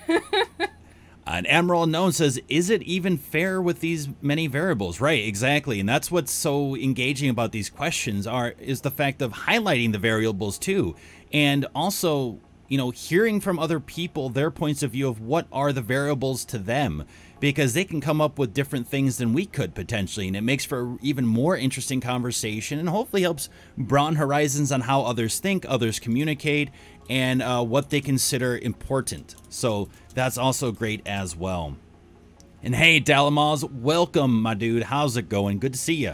And Emerald Known says, is it even fair with these many variables? Right, exactly. And that's what's so engaging about these questions is the fact of highlighting the variables too. And also, you know, hearing from other people their points of view of what are the variables to them, because they can come up with different things than we could potentially, and it makes for even more interesting conversation and hopefully helps broaden horizons on how others think, others communicate, and what they consider important. So that's also great as well. And hey, Dalamaz, welcome, my dude. How's it going? Good to see you.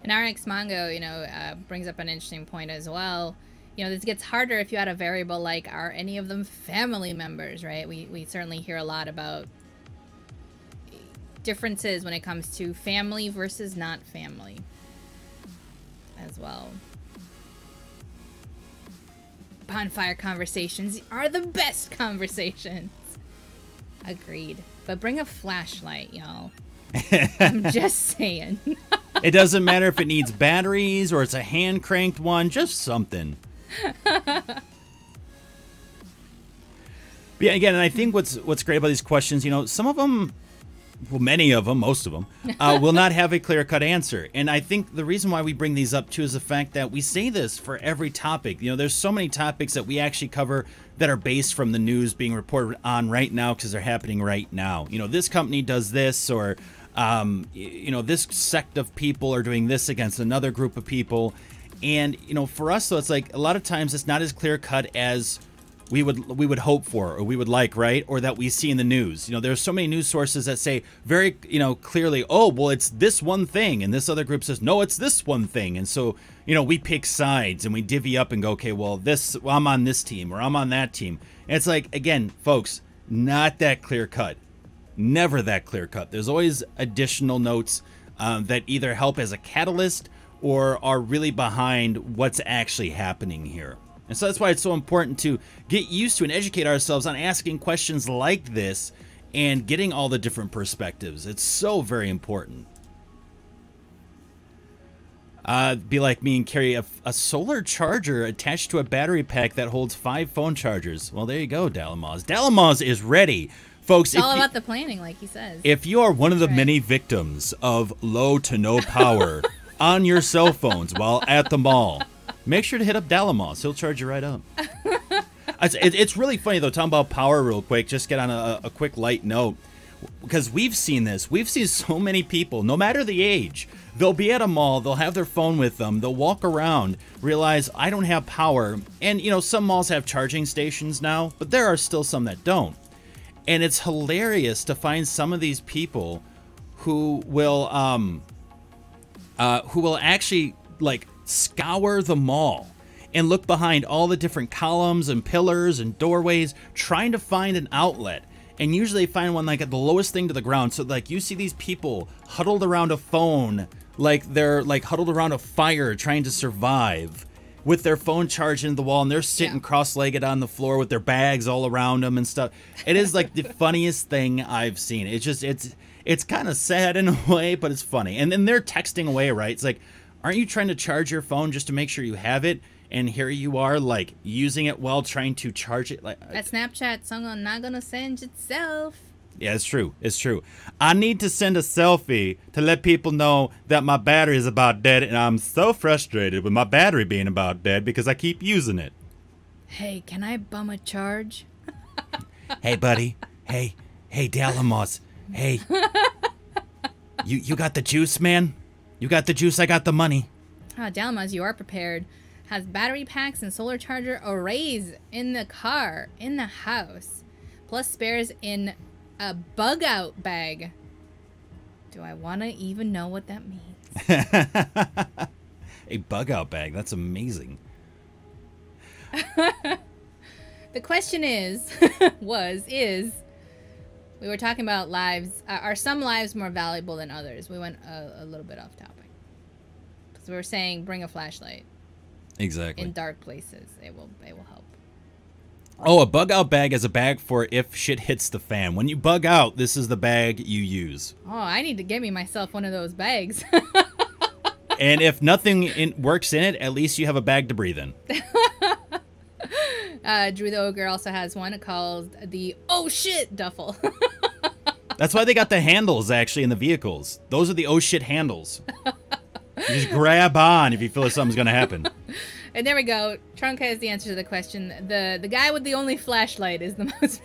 And RX Mongo, you know, brings up an interesting point as well. You know, this gets harder if you had a variable like, are any of them family members, right? We certainly hear a lot about differences when it comes to family versus not family as well. Bonfire conversations are the best conversations. Agreed. But bring a flashlight, y'all. I'm just saying. It doesn't matter if it needs batteries or it's a hand-cranked one, just something. Yeah, again, and I think what's great about these questions, you know, some of them, well, many of them, most of them, will not have a clear-cut answer. And I think the reason why we bring these up, too, is the fact that we say this for every topic. You know, there's so many topics that we actually cover that are based from the news being reported on right now because they're happening right now. You know, this company does this, or, you know, this sect of people are doing this against another group of people. And, you know, for us, though, it's like a lot of times it's not as clear-cut as we would hope for, or we would like, right? Or that we see in the news. You know, there's so many news sources that say very, you know, clearly, oh, well, it's this one thing, and this other group says, no, it's this one thing. And so, you know, we pick sides and we divvy up and go, okay, well, I'm on this team or I'm on that team. And it's like, again, folks, not that clear cut. Never that clear cut. There's always additional notes that either help as a catalyst or are really behind what's actually happening here. And so that's why it's so important to get used to and educate ourselves on asking questions like this and getting all the different perspectives. It's so very important. Be like me and carry a solar charger attached to a battery pack that holds 5 phone chargers. Well, there you go, Dallamaz. Dallamaz is ready. Folks, it's all about the planning, like he says. If you are one of the many victims of low to no power on your cell phones while at the mall, make sure to hit up Dallamaz. He'll charge you right up. It's really funny, though, talking about power real quick. Just get on a quick light note. Because we've seen this. We've seen so many people, no matter the age, they'll be at a mall, they'll have their phone with them, they'll walk around, realize I don't have power. And, you know, some malls have charging stations now, but there are still some that don't. And it's hilarious to find some of these people who will actually, like, scour the mall and look behind all the different columns and pillars and doorways trying to find an outlet, and usually find one like at the lowest thing to the ground. So like you see these people huddled around a phone, like they're like huddled around a fire trying to survive with their phone charged into the wall, and they're sitting cross-legged on the floor with their bags all around them and stuff. It is like the funniest thing I've seen. It's just it's kind of sad in a way, but it's funny. And then they're texting away, right? It's like, aren't you trying to charge your phone just to make sure you have it? And here you are, like, using it while trying to charge it. Like that Snapchat song not gonna send itself. Yeah, it's true. It's true. I need to send a selfie to let people know that my battery is about dead, and I'm so frustrated with my battery being about dead because I keep using it. Hey, can I bum a charge? Hey, buddy. Hey, Dallamaz. Hey. You got the juice, man? You got the juice, I got the money. Oh, Dallamaz, you are prepared. Has battery packs and solar charger arrays in the car, in the house, plus spares in a bug out bag. Do I want to even know what that means? A bug out bag. That's amazing. The question is, we were talking about lives. Are some lives more valuable than others? We went a little bit off topic. Because we were saying bring a flashlight. Exactly. In dark places. It will help. Oh, a bug out bag is a bag for if shit hits the fan. When you bug out, this is the bag you use. Oh, I need to get myself one of those bags. And if nothing works in it, at least you have a bag to breathe in. Drew the Ogre also has one called the Oh Shit Duffel. That's why they got the handles, actually, in the vehicles. Those are the oh shit handles. You just grab on if you feel like something's going to happen. And there we go. Trunk has the answer to the question. The guy with the only flashlight is the most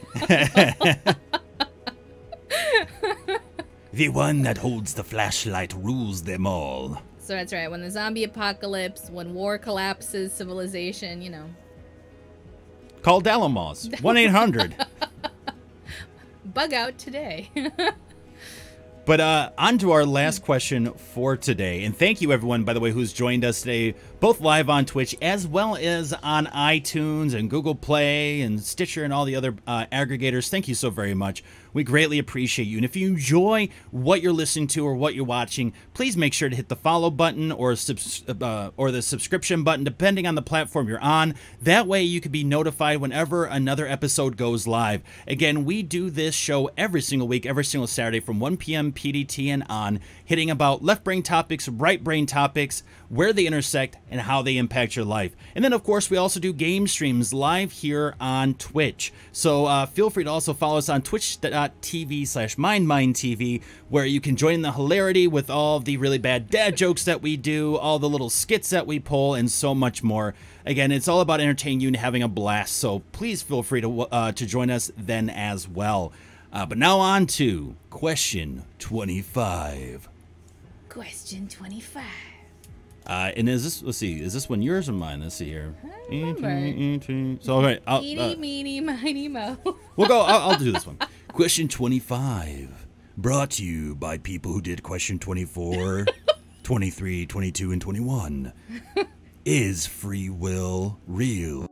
The one that holds the flashlight rules them all. So that's right. When the zombie apocalypse, when war collapses civilization, you know. Call Dallamaz. 1-800. Bug out today. But on to our last question for today. And thank you, everyone, by the way, who's joined us today, both live on Twitch as well as on iTunes and Google Play and Stitcher and all the other aggregators. Thank you so very much. We greatly appreciate you. And if you enjoy what you're listening to or what you're watching, please make sure to hit the follow button or the subscription button, depending on the platform you're on. That way you can be notified whenever another episode goes live. Again, we do this show every single week, every single Saturday from 1 p.m. PDT and on, hitting about left brain topics, right brain topics, where they intersect, and how they impact your life. And then, of course, we also do game streams live here on Twitch. So feel free to also follow us on twitch.tv/MindMineTV, where you can join the hilarity with all the really bad dad jokes that we do, all the little skits that we pull, and so much more. Again, it's all about entertaining you and having a blast, so please feel free to join us then as well. But now on to question 25. Question 25. And is this, let's see, is this one yours or mine? Let's see here. I don't remember. So, all right. Eeny, meeny, miny, mo. We'll go, I'll do this one. Question 25. Brought to you by people who did question 24, 23, 22, and 21. Is free will real?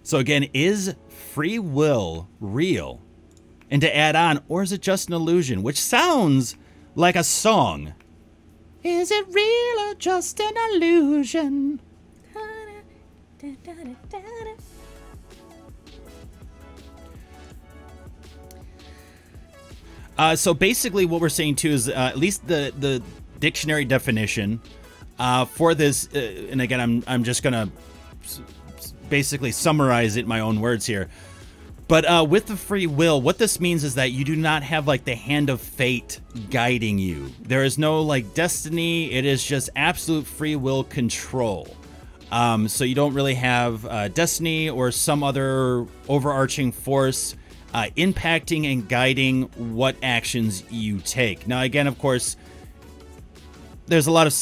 So again, is free will real? And to add on, or is it just an illusion? Which sounds like a song. Is it real or just an illusion? So basically what we're saying too is at least the dictionary definition for this, and again, I'm just going to basically summarize it in my own words here. But with the free will, what this means is that you do not have like the hand of fate guiding you. There is no like destiny. It is just absolute free will control. So you don't really have destiny or some other overarching force impacting and guiding what actions you take. Now, again, of course, there's a lot of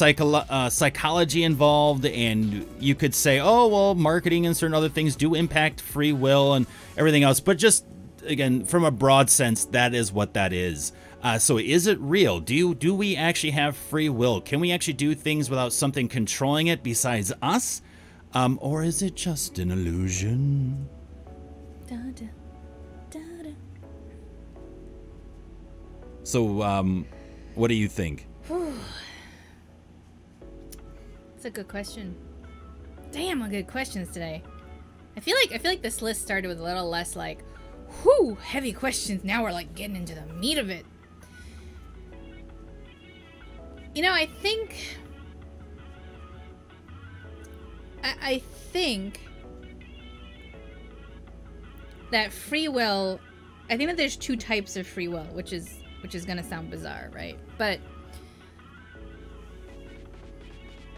psychology involved, and you could say, oh, well, marketing and certain other things do impact free will and everything else. But just, again, from a broad sense, that is what that is. So is it real? Do we actually have free will? Can we actually do things without something controlling it besides us? Or is it just an illusion? Da, da, da, da. So, what do you think? That's a good question. Damn, what good questions today. I feel like this list started with a little less like, whew, heavy questions. Now we're like getting into the meat of it. You know, I think that free will, I think that there's two types of free will, which is gonna sound bizarre, right? But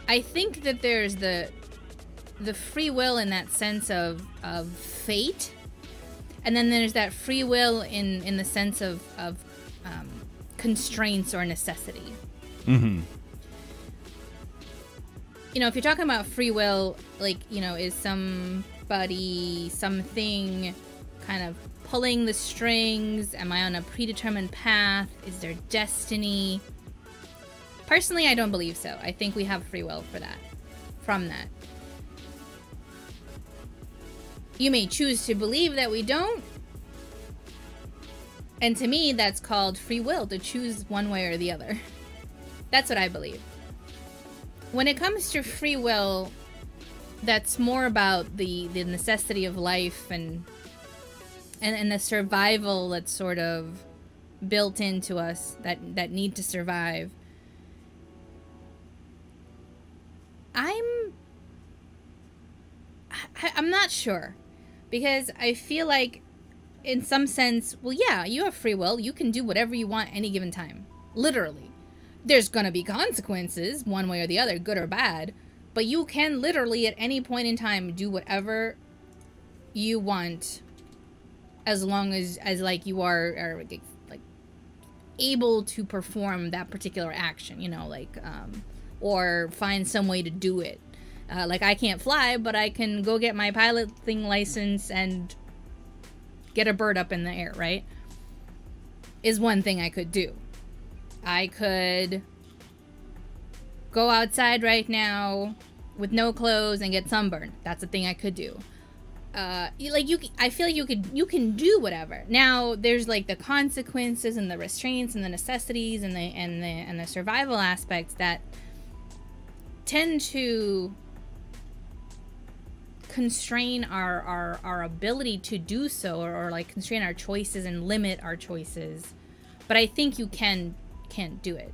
I think that there's the free will in that sense of fate, and then there's that free will in the sense of constraints or necessity. Mm-hmm. You know, if you're talking about free will, like, you know, is something kind of pulling the strings? Am I on a predetermined path? Is there destiny? Personally, I don't believe so. I think we have free will from that. You may choose to believe that we don't. And to me, that's called free will, to choose one way or the other. That's what I believe. When it comes to free will, that's more about the necessity of life and the survival that's sort of built into us that need to survive. I'm not sure, because I feel like in some sense, well, yeah, you have free will. You can do whatever you want any given time. Literally. There's gonna be consequences one way or the other, good or bad, but you can literally at any point in time do whatever you want, as long as like you are like able to perform that particular action, you know, like or find some way to do it. Like, I can't fly, but I can go get my piloting license and get a bird up in the air, right? Is one thing I could do. I could go outside right now with no clothes and get sunburned. That's a thing I could do. I feel like you can do whatever. Now there's like the consequences and the restraints and the necessities and the survival aspects that tend to constrain our ability to do so, or like constrain our choices and limit our choices. But I think you can do it.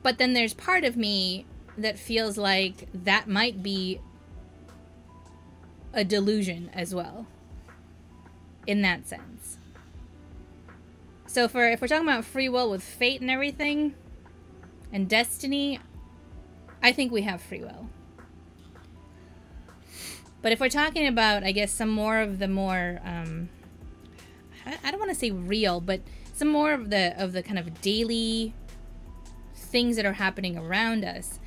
But then there's part of me that feels like that might be a delusion as well, in that sense. So if we're talking about free will with fate and everything, and destiny, I think we have free will. But if we're talking about, I guess, some more of the more, I don't want to say real, but some more of the kind of daily things that are happening around us,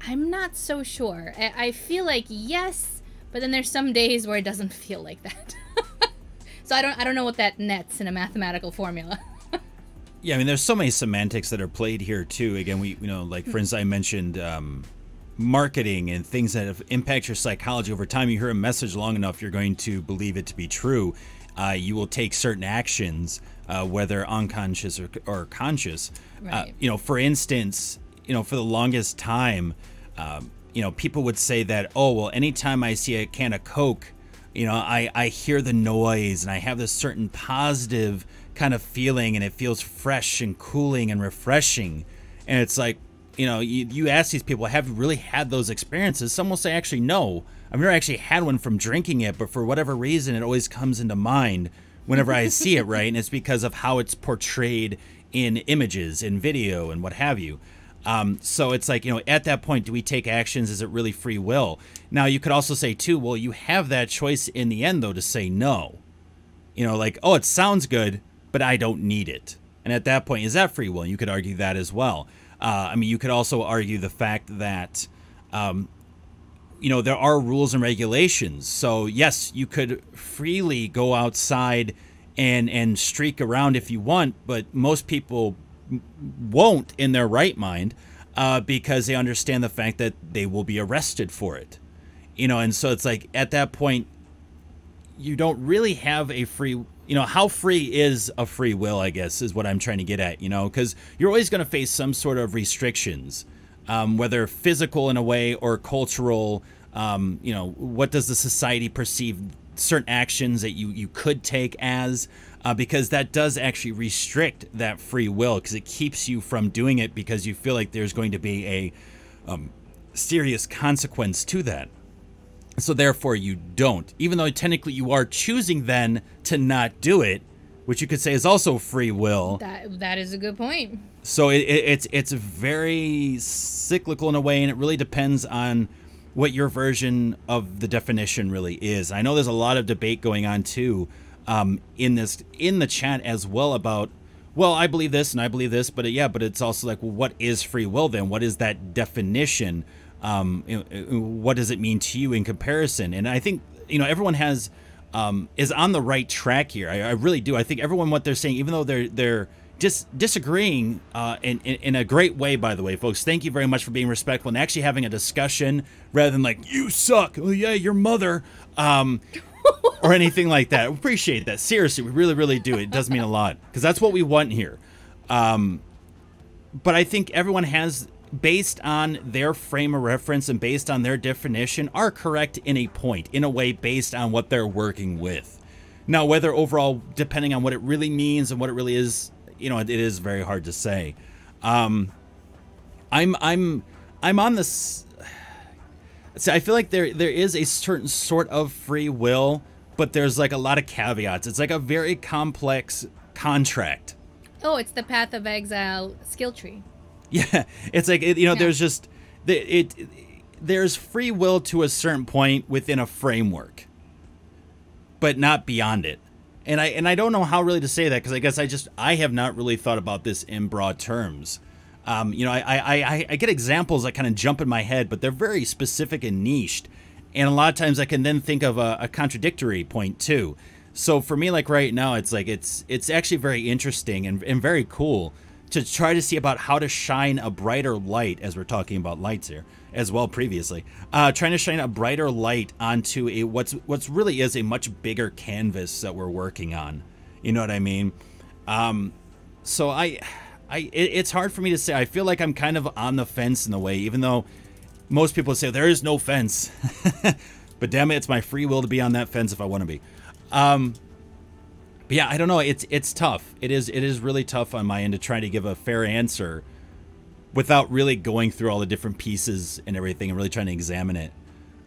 I'm not so sure. I feel like yes, but then there's some days where it doesn't feel like that. So I don't know what that nets in a mathematical formula. Yeah, I mean, there's so many semantics that are played here too. Again, like for instance, I mentioned marketing and things that impact your psychology over time. You hear a message long enough, you're going to believe it to be true. You will take certain actions, whether unconscious or conscious. Right. For instance, for the longest time, people would say that, oh, well, anytime I see a can of Coke, I hear the noise and I have this certain positive kind of feeling, and it feels fresh and cooling and refreshing. And it's like, you ask these people, have you really had those experiences? Some will say, actually, no, I've never actually had one from drinking it, but for whatever reason, it always comes into mind whenever I see it, right? And it's because of how it's portrayed in images, in video, and what have you. So it's like, at that point, do we take actions? Is it really free will? Now, you could also say, too, well, you have that choice in the end, though, to say no. Like, oh, it sounds good, but I don't need it. And at that point, is that free will? You could argue that as well. You could also argue the fact that, there are rules and regulations. So, yes, you could freely go outside and streak around if you want, but most people won't in their right mind because they understand the fact that they will be arrested for it. And so it's like, at that point, you don't really have a free, how free is a free will, I guess, is what I'm trying to get at, because you're always going to face some sort of restrictions, whether physical in a way or cultural. What does the society perceive certain actions that you could take as, because that does actually restrict that free will, because it keeps you from doing it because you feel like there's going to be a serious consequence to that. So therefore you don't, even though technically you are choosing then to not do it, which you could say is also free will. That is a good point. So it's very cyclical in a way, and it really depends on what your version of the definition really is. I know there's a lot of debate going on too in the chat as well about, well, I believe this and I believe this, but it's also like, well, what is free will then? What is that definition? What does it mean to you in comparison? And I think, everyone has is on the right track here. I really do. I think everyone, what they're saying, even though they're just disagreeing in a great way, by the way, folks, thank you very much for being respectful and actually having a discussion rather than like, you suck, oh yeah, your mother, or anything like that. We appreciate that. Seriously, we really, really do. It does mean a lot, because that's what we want here. But I think everyone has, based on their frame of reference and based on their definition, are correct in a point, in a way, based on what they're working with. Now, whether overall, depending on what it really means and what it really is, it is very hard to say. I'm on this. See, I feel like there is a certain sort of free will, but there's like a lot of caveats. It's like a very complex contract. Oh, it's the Path of Exile skill tree. Yeah, it's like, there's just there's free will to a certain point within a framework, but not beyond it. And I don't know how really to say that, because I guess I have not really thought about this in broad terms. I get examples that kind of jump in my head, but they're very specific and niched. And a lot of times I can then think of a contradictory point too. So for me, like right now, it's like it's actually very interesting and very cool to try to see about how to shine a brighter light, as we're talking about lights here as well previously, trying to shine a brighter light onto a what's really is a much bigger canvas that we're working on. You know what I mean? So it's hard for me to say. I feel like I'm kind of on the fence in a way, even though most people say there is no fence. But damn it, it's my free will to be on that fence if I want to be. But yeah, I don't know. It's tough. It is really tough on my end to try to give a fair answer without really going through all the different pieces and everything and really trying to examine it.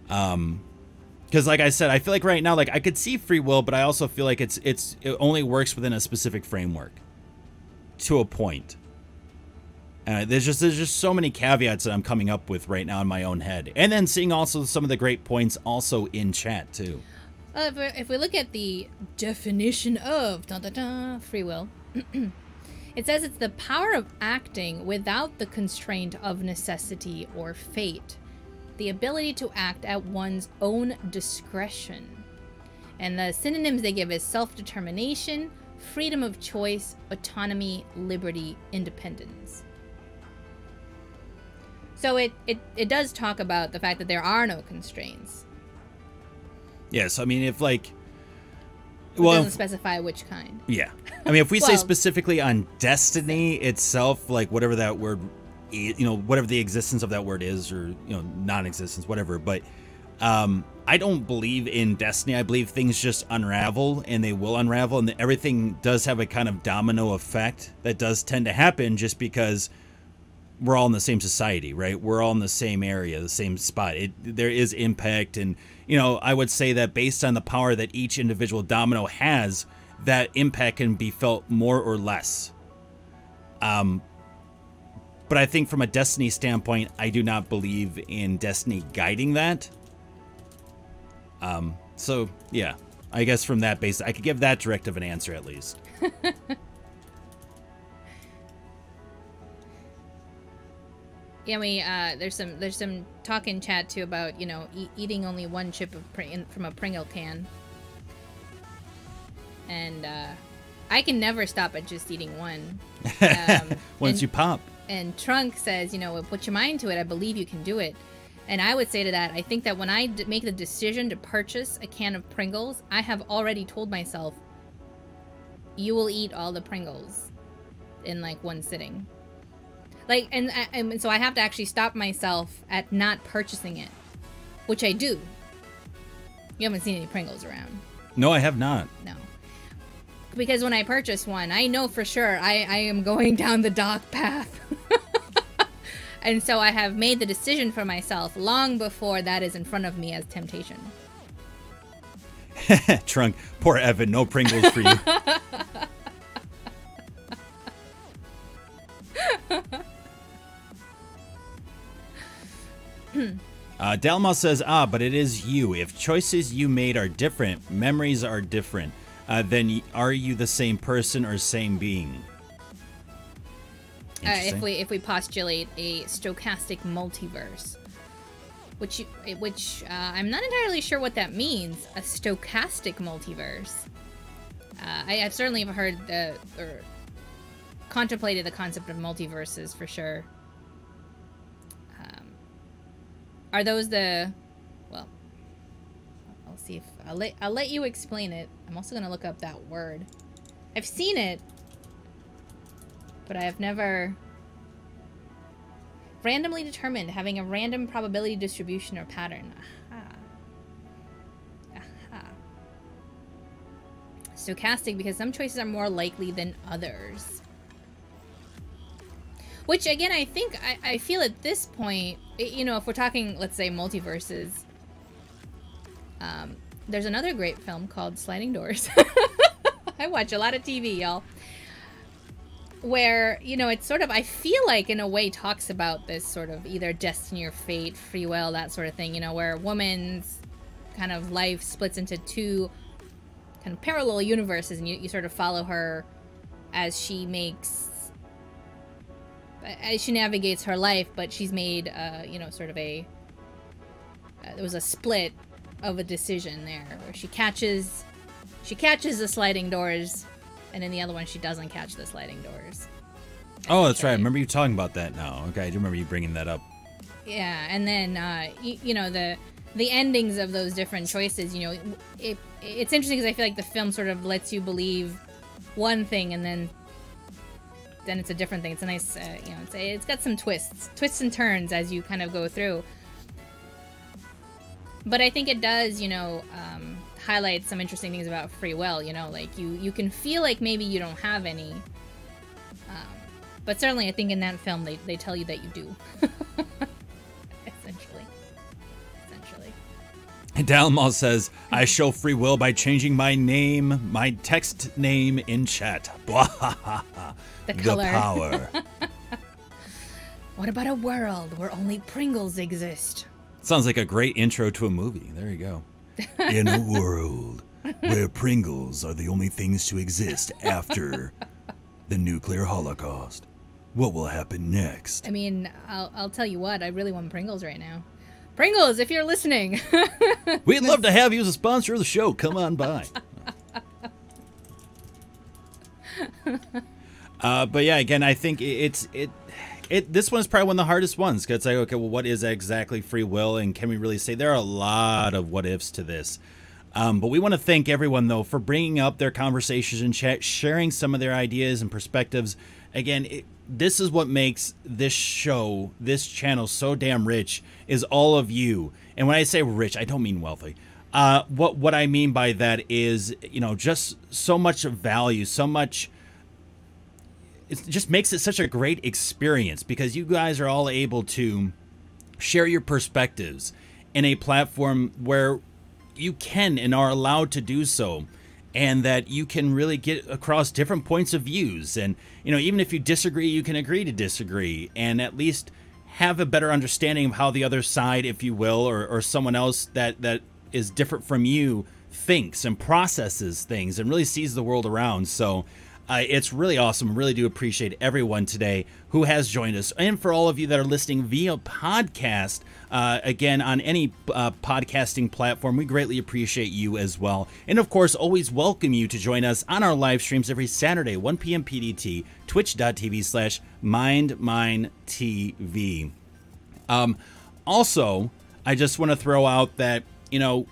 Because like I said, I feel like right now, like I could see free will, but I also feel like it only works within a specific framework to a point. There's just so many caveats that I'm coming up with right now in my own head, and then seeing also some of the great points also in chat too. If we look at the definition of free will, it says it's the power of acting without the constraint of necessity or fate, the ability to act at one's own discretion. And the synonyms they give is self-determination, freedom of choice, autonomy, liberty, independence. So it does talk about the fact that there are no constraints. Yes, I mean, if like... It doesn't specify which kind. Yeah. I mean, if we say specifically on destiny itself, like whatever that word, whatever the existence of that word is, or, non-existence, whatever. But I don't believe in destiny. I believe things just unravel, and they will unravel, and everything does have a kind of domino effect that does tend to happen just because we're all in the same society, right? We're all in the same area, the same spot. There is impact, and I would say that based on the power that each individual domino has, that impact can be felt more or less. But I think from a destiny standpoint, I do not believe in destiny guiding that. So yeah, I guess from that base, I could give that direct of an answer at least. Yeah, there's some talk in chat too about eating only one chip from a Pringle can, and I can never stop at just eating one. Once you pop. And Trunk says, put your mind to it. I believe you can do it. And I would say to that, I think that when I make the decision to purchase a can of Pringles, I have already told myself, you will eat all the Pringles in like one sitting. Like, and so I have to actually stop myself at not purchasing it, which I do. You haven't seen any Pringles around. No, I have not. No. Because when I purchase one, I know for sure I am going down the dark path. And so I have made the decision for myself long before that is in front of me as temptation. Trunk, poor Evan, no Pringles for you. Dalma says, but it is you. If choices you made are different, memories are different, then are you the same person or same being? If we postulate a stochastic multiverse, which I'm not entirely sure what that means, a stochastic multiverse. I've certainly heard or contemplated the concept of multiverses for sure. Are those the... Well, I'll see if... I'll let you explain it. I'm also going to look up that word. I've seen it, but I have never... Randomly determined, having a random probability distribution or pattern. Aha. Aha. Stochastic, because some choices are more likely than others. Which, again, I think, I feel at this point, if we're talking, let's say, multiverses, there's another great film called Sliding Doors. I watch a lot of TV, y'all. Where, it's sort of, I feel like, in a way, talks about this sort of either destiny or fate, free will, that sort of thing, where a woman's kind of life splits into two kind of parallel universes, and you sort of follow her as she navigates her life, but she's made, sort of there was a split of a decision there, where she she catches the sliding doors, and in the other one she doesn't catch the sliding doors. Oh, that's right. I remember you talking about that now. Okay, I do remember you bringing that up. Yeah, and then you know, the endings of those different choices. You know, it's interesting because I feel like the film sort of lets you believe one thing, and then it's a different thing. It's a nice, you know, it's got some twists and turns as you kind of go through. But I think it does, you know, highlight some interesting things about free will. You know, like you can feel like maybe you don't have any, but certainly I think in that film they tell you that you do. Essentially. And Dalmal says, I show free will by changing my name, my text name in chat. The color. The power. What about a world where only Pringles exist? Sounds like a great intro to a movie. There you go. In a world where Pringles are the only things to exist after the nuclear holocaust, what will happen next? I mean, I'll tell you what, I really want Pringles right now. Pringles, if you're listening. We'd love to have you as a sponsor of the show. Come on by. But yeah, again, I think this one is probably one of the hardest ones, because it's like, okay, well, what is exactly free will, and can we really say? There are a lot of what ifs to this. But we want to thank everyone, though, for bringing up their conversations in chat, sharing some of their ideas and perspectives. Again, this is what makes this show, this channel, so damn rich, is all of you. And when I say rich, I don't mean wealthy. What I mean by that is, you know, just so much value, so much. It just makes it such a great experience, because you guys are all able to share your perspectives in a platform where you can and are allowed to do so, and that you can really get across different points of views. And, you know, even if you disagree, you can agree to disagree, and at least have a better understanding of how the other side, if you will, or someone else that is different from you thinks and processes things and really sees the world around. So it's really awesome. Really do appreciate everyone today who has joined us. And for all of you that are listening via podcast, again, on any podcasting platform, we greatly appreciate you as well. And of course, always welcome you to join us on our live streams every Saturday, 1 p.m. PDT, twitch.tv/MindMineTV. Also, I just want to throw out that, you know,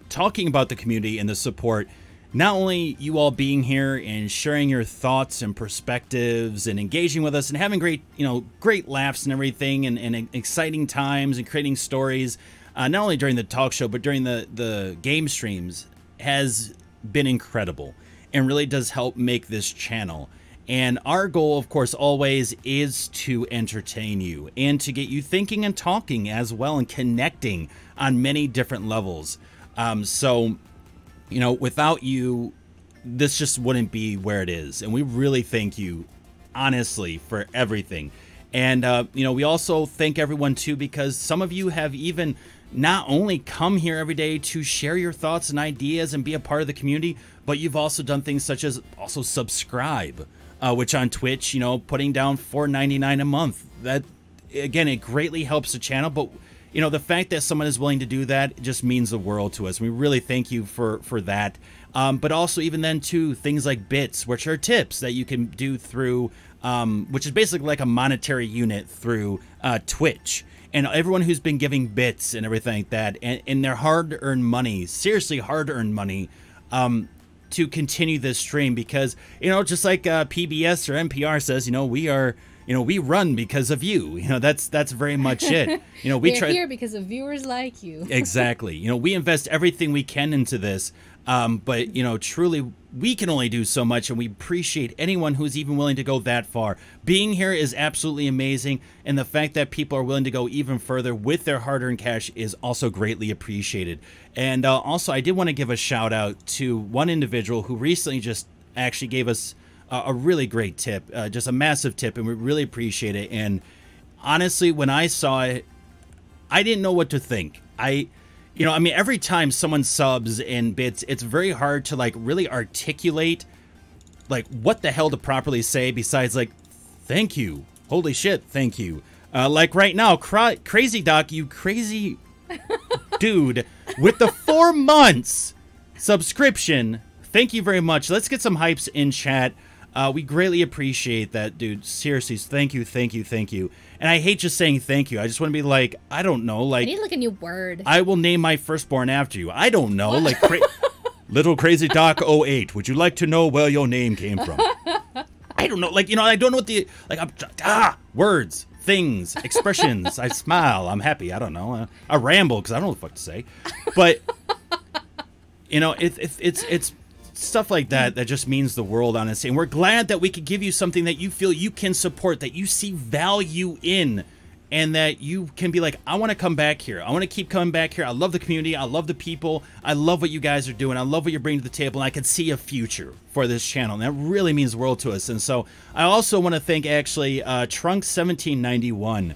talking about the community and the support, not only you all being here and sharing your thoughts and perspectives and engaging with us and having great, you know, great laughs and everything, and exciting times and creating stories, not only during the talk show, but during the game streams, has been incredible and really does help make this channel. And our goal, of course, always is to entertain you and to get you thinking and talking as well, and connecting on many different levels. So, you know, without you, this just wouldn't be where it is. And we really thank you, honestly, for everything. And, you know, we also thank everyone, too, because some of you have even not only come here every day to share your thoughts and ideas and be a part of the community, but you've also done things such as also subscribe, which on Twitch, you know, putting down $4.99 a month. That, again, it greatly helps the channel. But you know, the fact that someone is willing to do that just means the world to us. We really thank you for that. But also, even then, too, things like bits, which are tips that you can do through, which is basically like a monetary unit through Twitch. And everyone who's been giving bits and everything like that, and their hard-earned money, seriously hard-earned money, to continue this stream. Because, you know, just like PBS or NPR says, you know, we run because of you. You know, that's very much it. You know, we're here because of viewers like you. Exactly. You know, we invest everything we can into this. But, you know, truly, we can only do so much, and we appreciate anyone who's even willing to go that far. Being here is absolutely amazing, and the fact that people are willing to go even further with their hard-earned cash is also greatly appreciated. And also, I did want to give a shout-out to one individual who recently just actually gave us a really great tip, just a massive tip, and we really appreciate it. And honestly, when I saw it, I didn't know what to think. You know, I mean, every time someone subs in bits, it's very hard to, like, really articulate, like, what the hell to properly say besides, like, thank you. Holy shit, thank you. Like, right now, Crazy Doc, you crazy dude, with the 4 months, subscription. Thank you very much. Let's get some hypes in chat. We greatly appreciate that, dude. Seriously, thank you, thank you, thank you. And I hate just saying thank you. I just want to be like, I don't know, like... I need like a new word. I will name my firstborn after you. I don't know, like... Little Crazy Doc 08, would you like to know where your name came from? I don't know, like, you know, I don't know what the... Like, words, things, expressions. I smile, I'm happy, I don't know. I ramble, because I don't know what the fuck to say. But, you know, it's stuff like that that just means the world, honestly. And we're glad that we could give you something that you feel you can support, that you see value in, and that you can be like, I want to come back here. I want to keep coming back here. I love the community. I love the people. I love what you guys are doing. I love what you're bringing to the table, and I can see a future for this channel, and that really means the world to us. And so I also want to thank, actually, Trunk1791,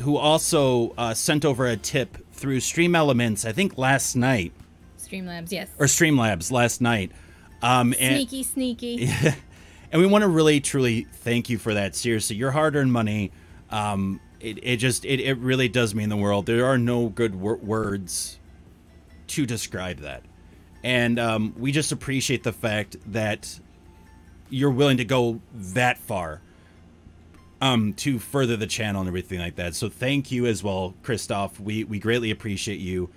who also sent over a tip through Stream Elements, I think last night. Streamlabs, yes. Or Streamlabs last night. Sneaky. Yeah, and we want to really, truly thank you for that. Seriously, your hard-earned money, it really does mean the world. There are no good words to describe that. And we just appreciate the fact that you're willing to go that far to further the channel and everything like that. So thank you as well, Christoph. We greatly appreciate you.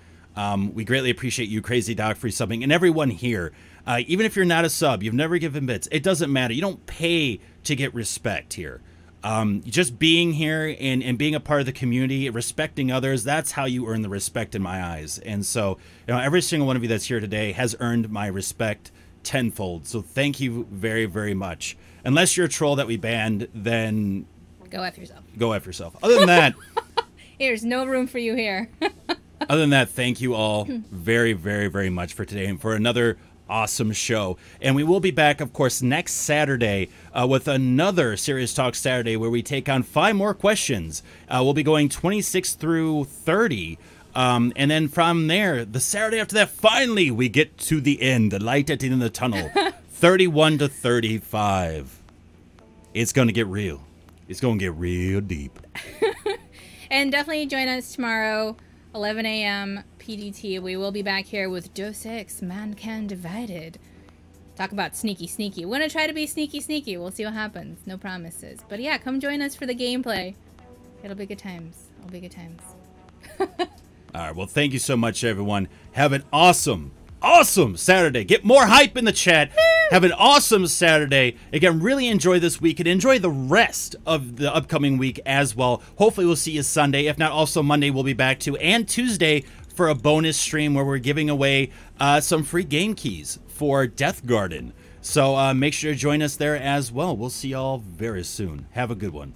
We greatly appreciate you, Crazy Doc, for subbing, and everyone here. Even if you're not a sub, you've never given bits, it doesn't matter. You don't pay to get respect here. Just being here and being a part of the community, respecting others, that's how you earn the respect in my eyes. And so, you know, every single one of you that's here today has earned my respect tenfold. So thank you very, very much. Unless you're a troll that we banned, then... Go F yourself. Go F yourself. Other than that... There's no room for you here. Other than that, thank you all very, very, very much for today and for another awesome show. And we will be back, of course, next Saturday with another Serious Talk Saturday where we take on 5 more questions. We'll be going 26 through 30. And then from there, the Saturday after that, finally, we get to the end, the light at the end of the tunnel. 31 to 35. It's going to get real. It's going to get real deep. And definitely join us tomorrow, 11 a.m. PDT. We will be back here with Deus Ex Mankind Divided. Talk about sneaky. We're going to try to be sneaky. We'll see what happens. No promises. But yeah, come join us for the gameplay. It'll be good times. All right. Well, thank you so much, everyone. Have an awesome Saturday. Get more hype in the chat. Have an awesome Saturday. Again, really enjoy this week and enjoy the rest of the upcoming week as well. Hopefully we'll see you Sunday. If not, also Monday we'll be back too. And Tuesday for a bonus stream where we're giving away some free game keys for Death Garden. So make sure to join us there as well. We'll see y'all very soon. Have a good one.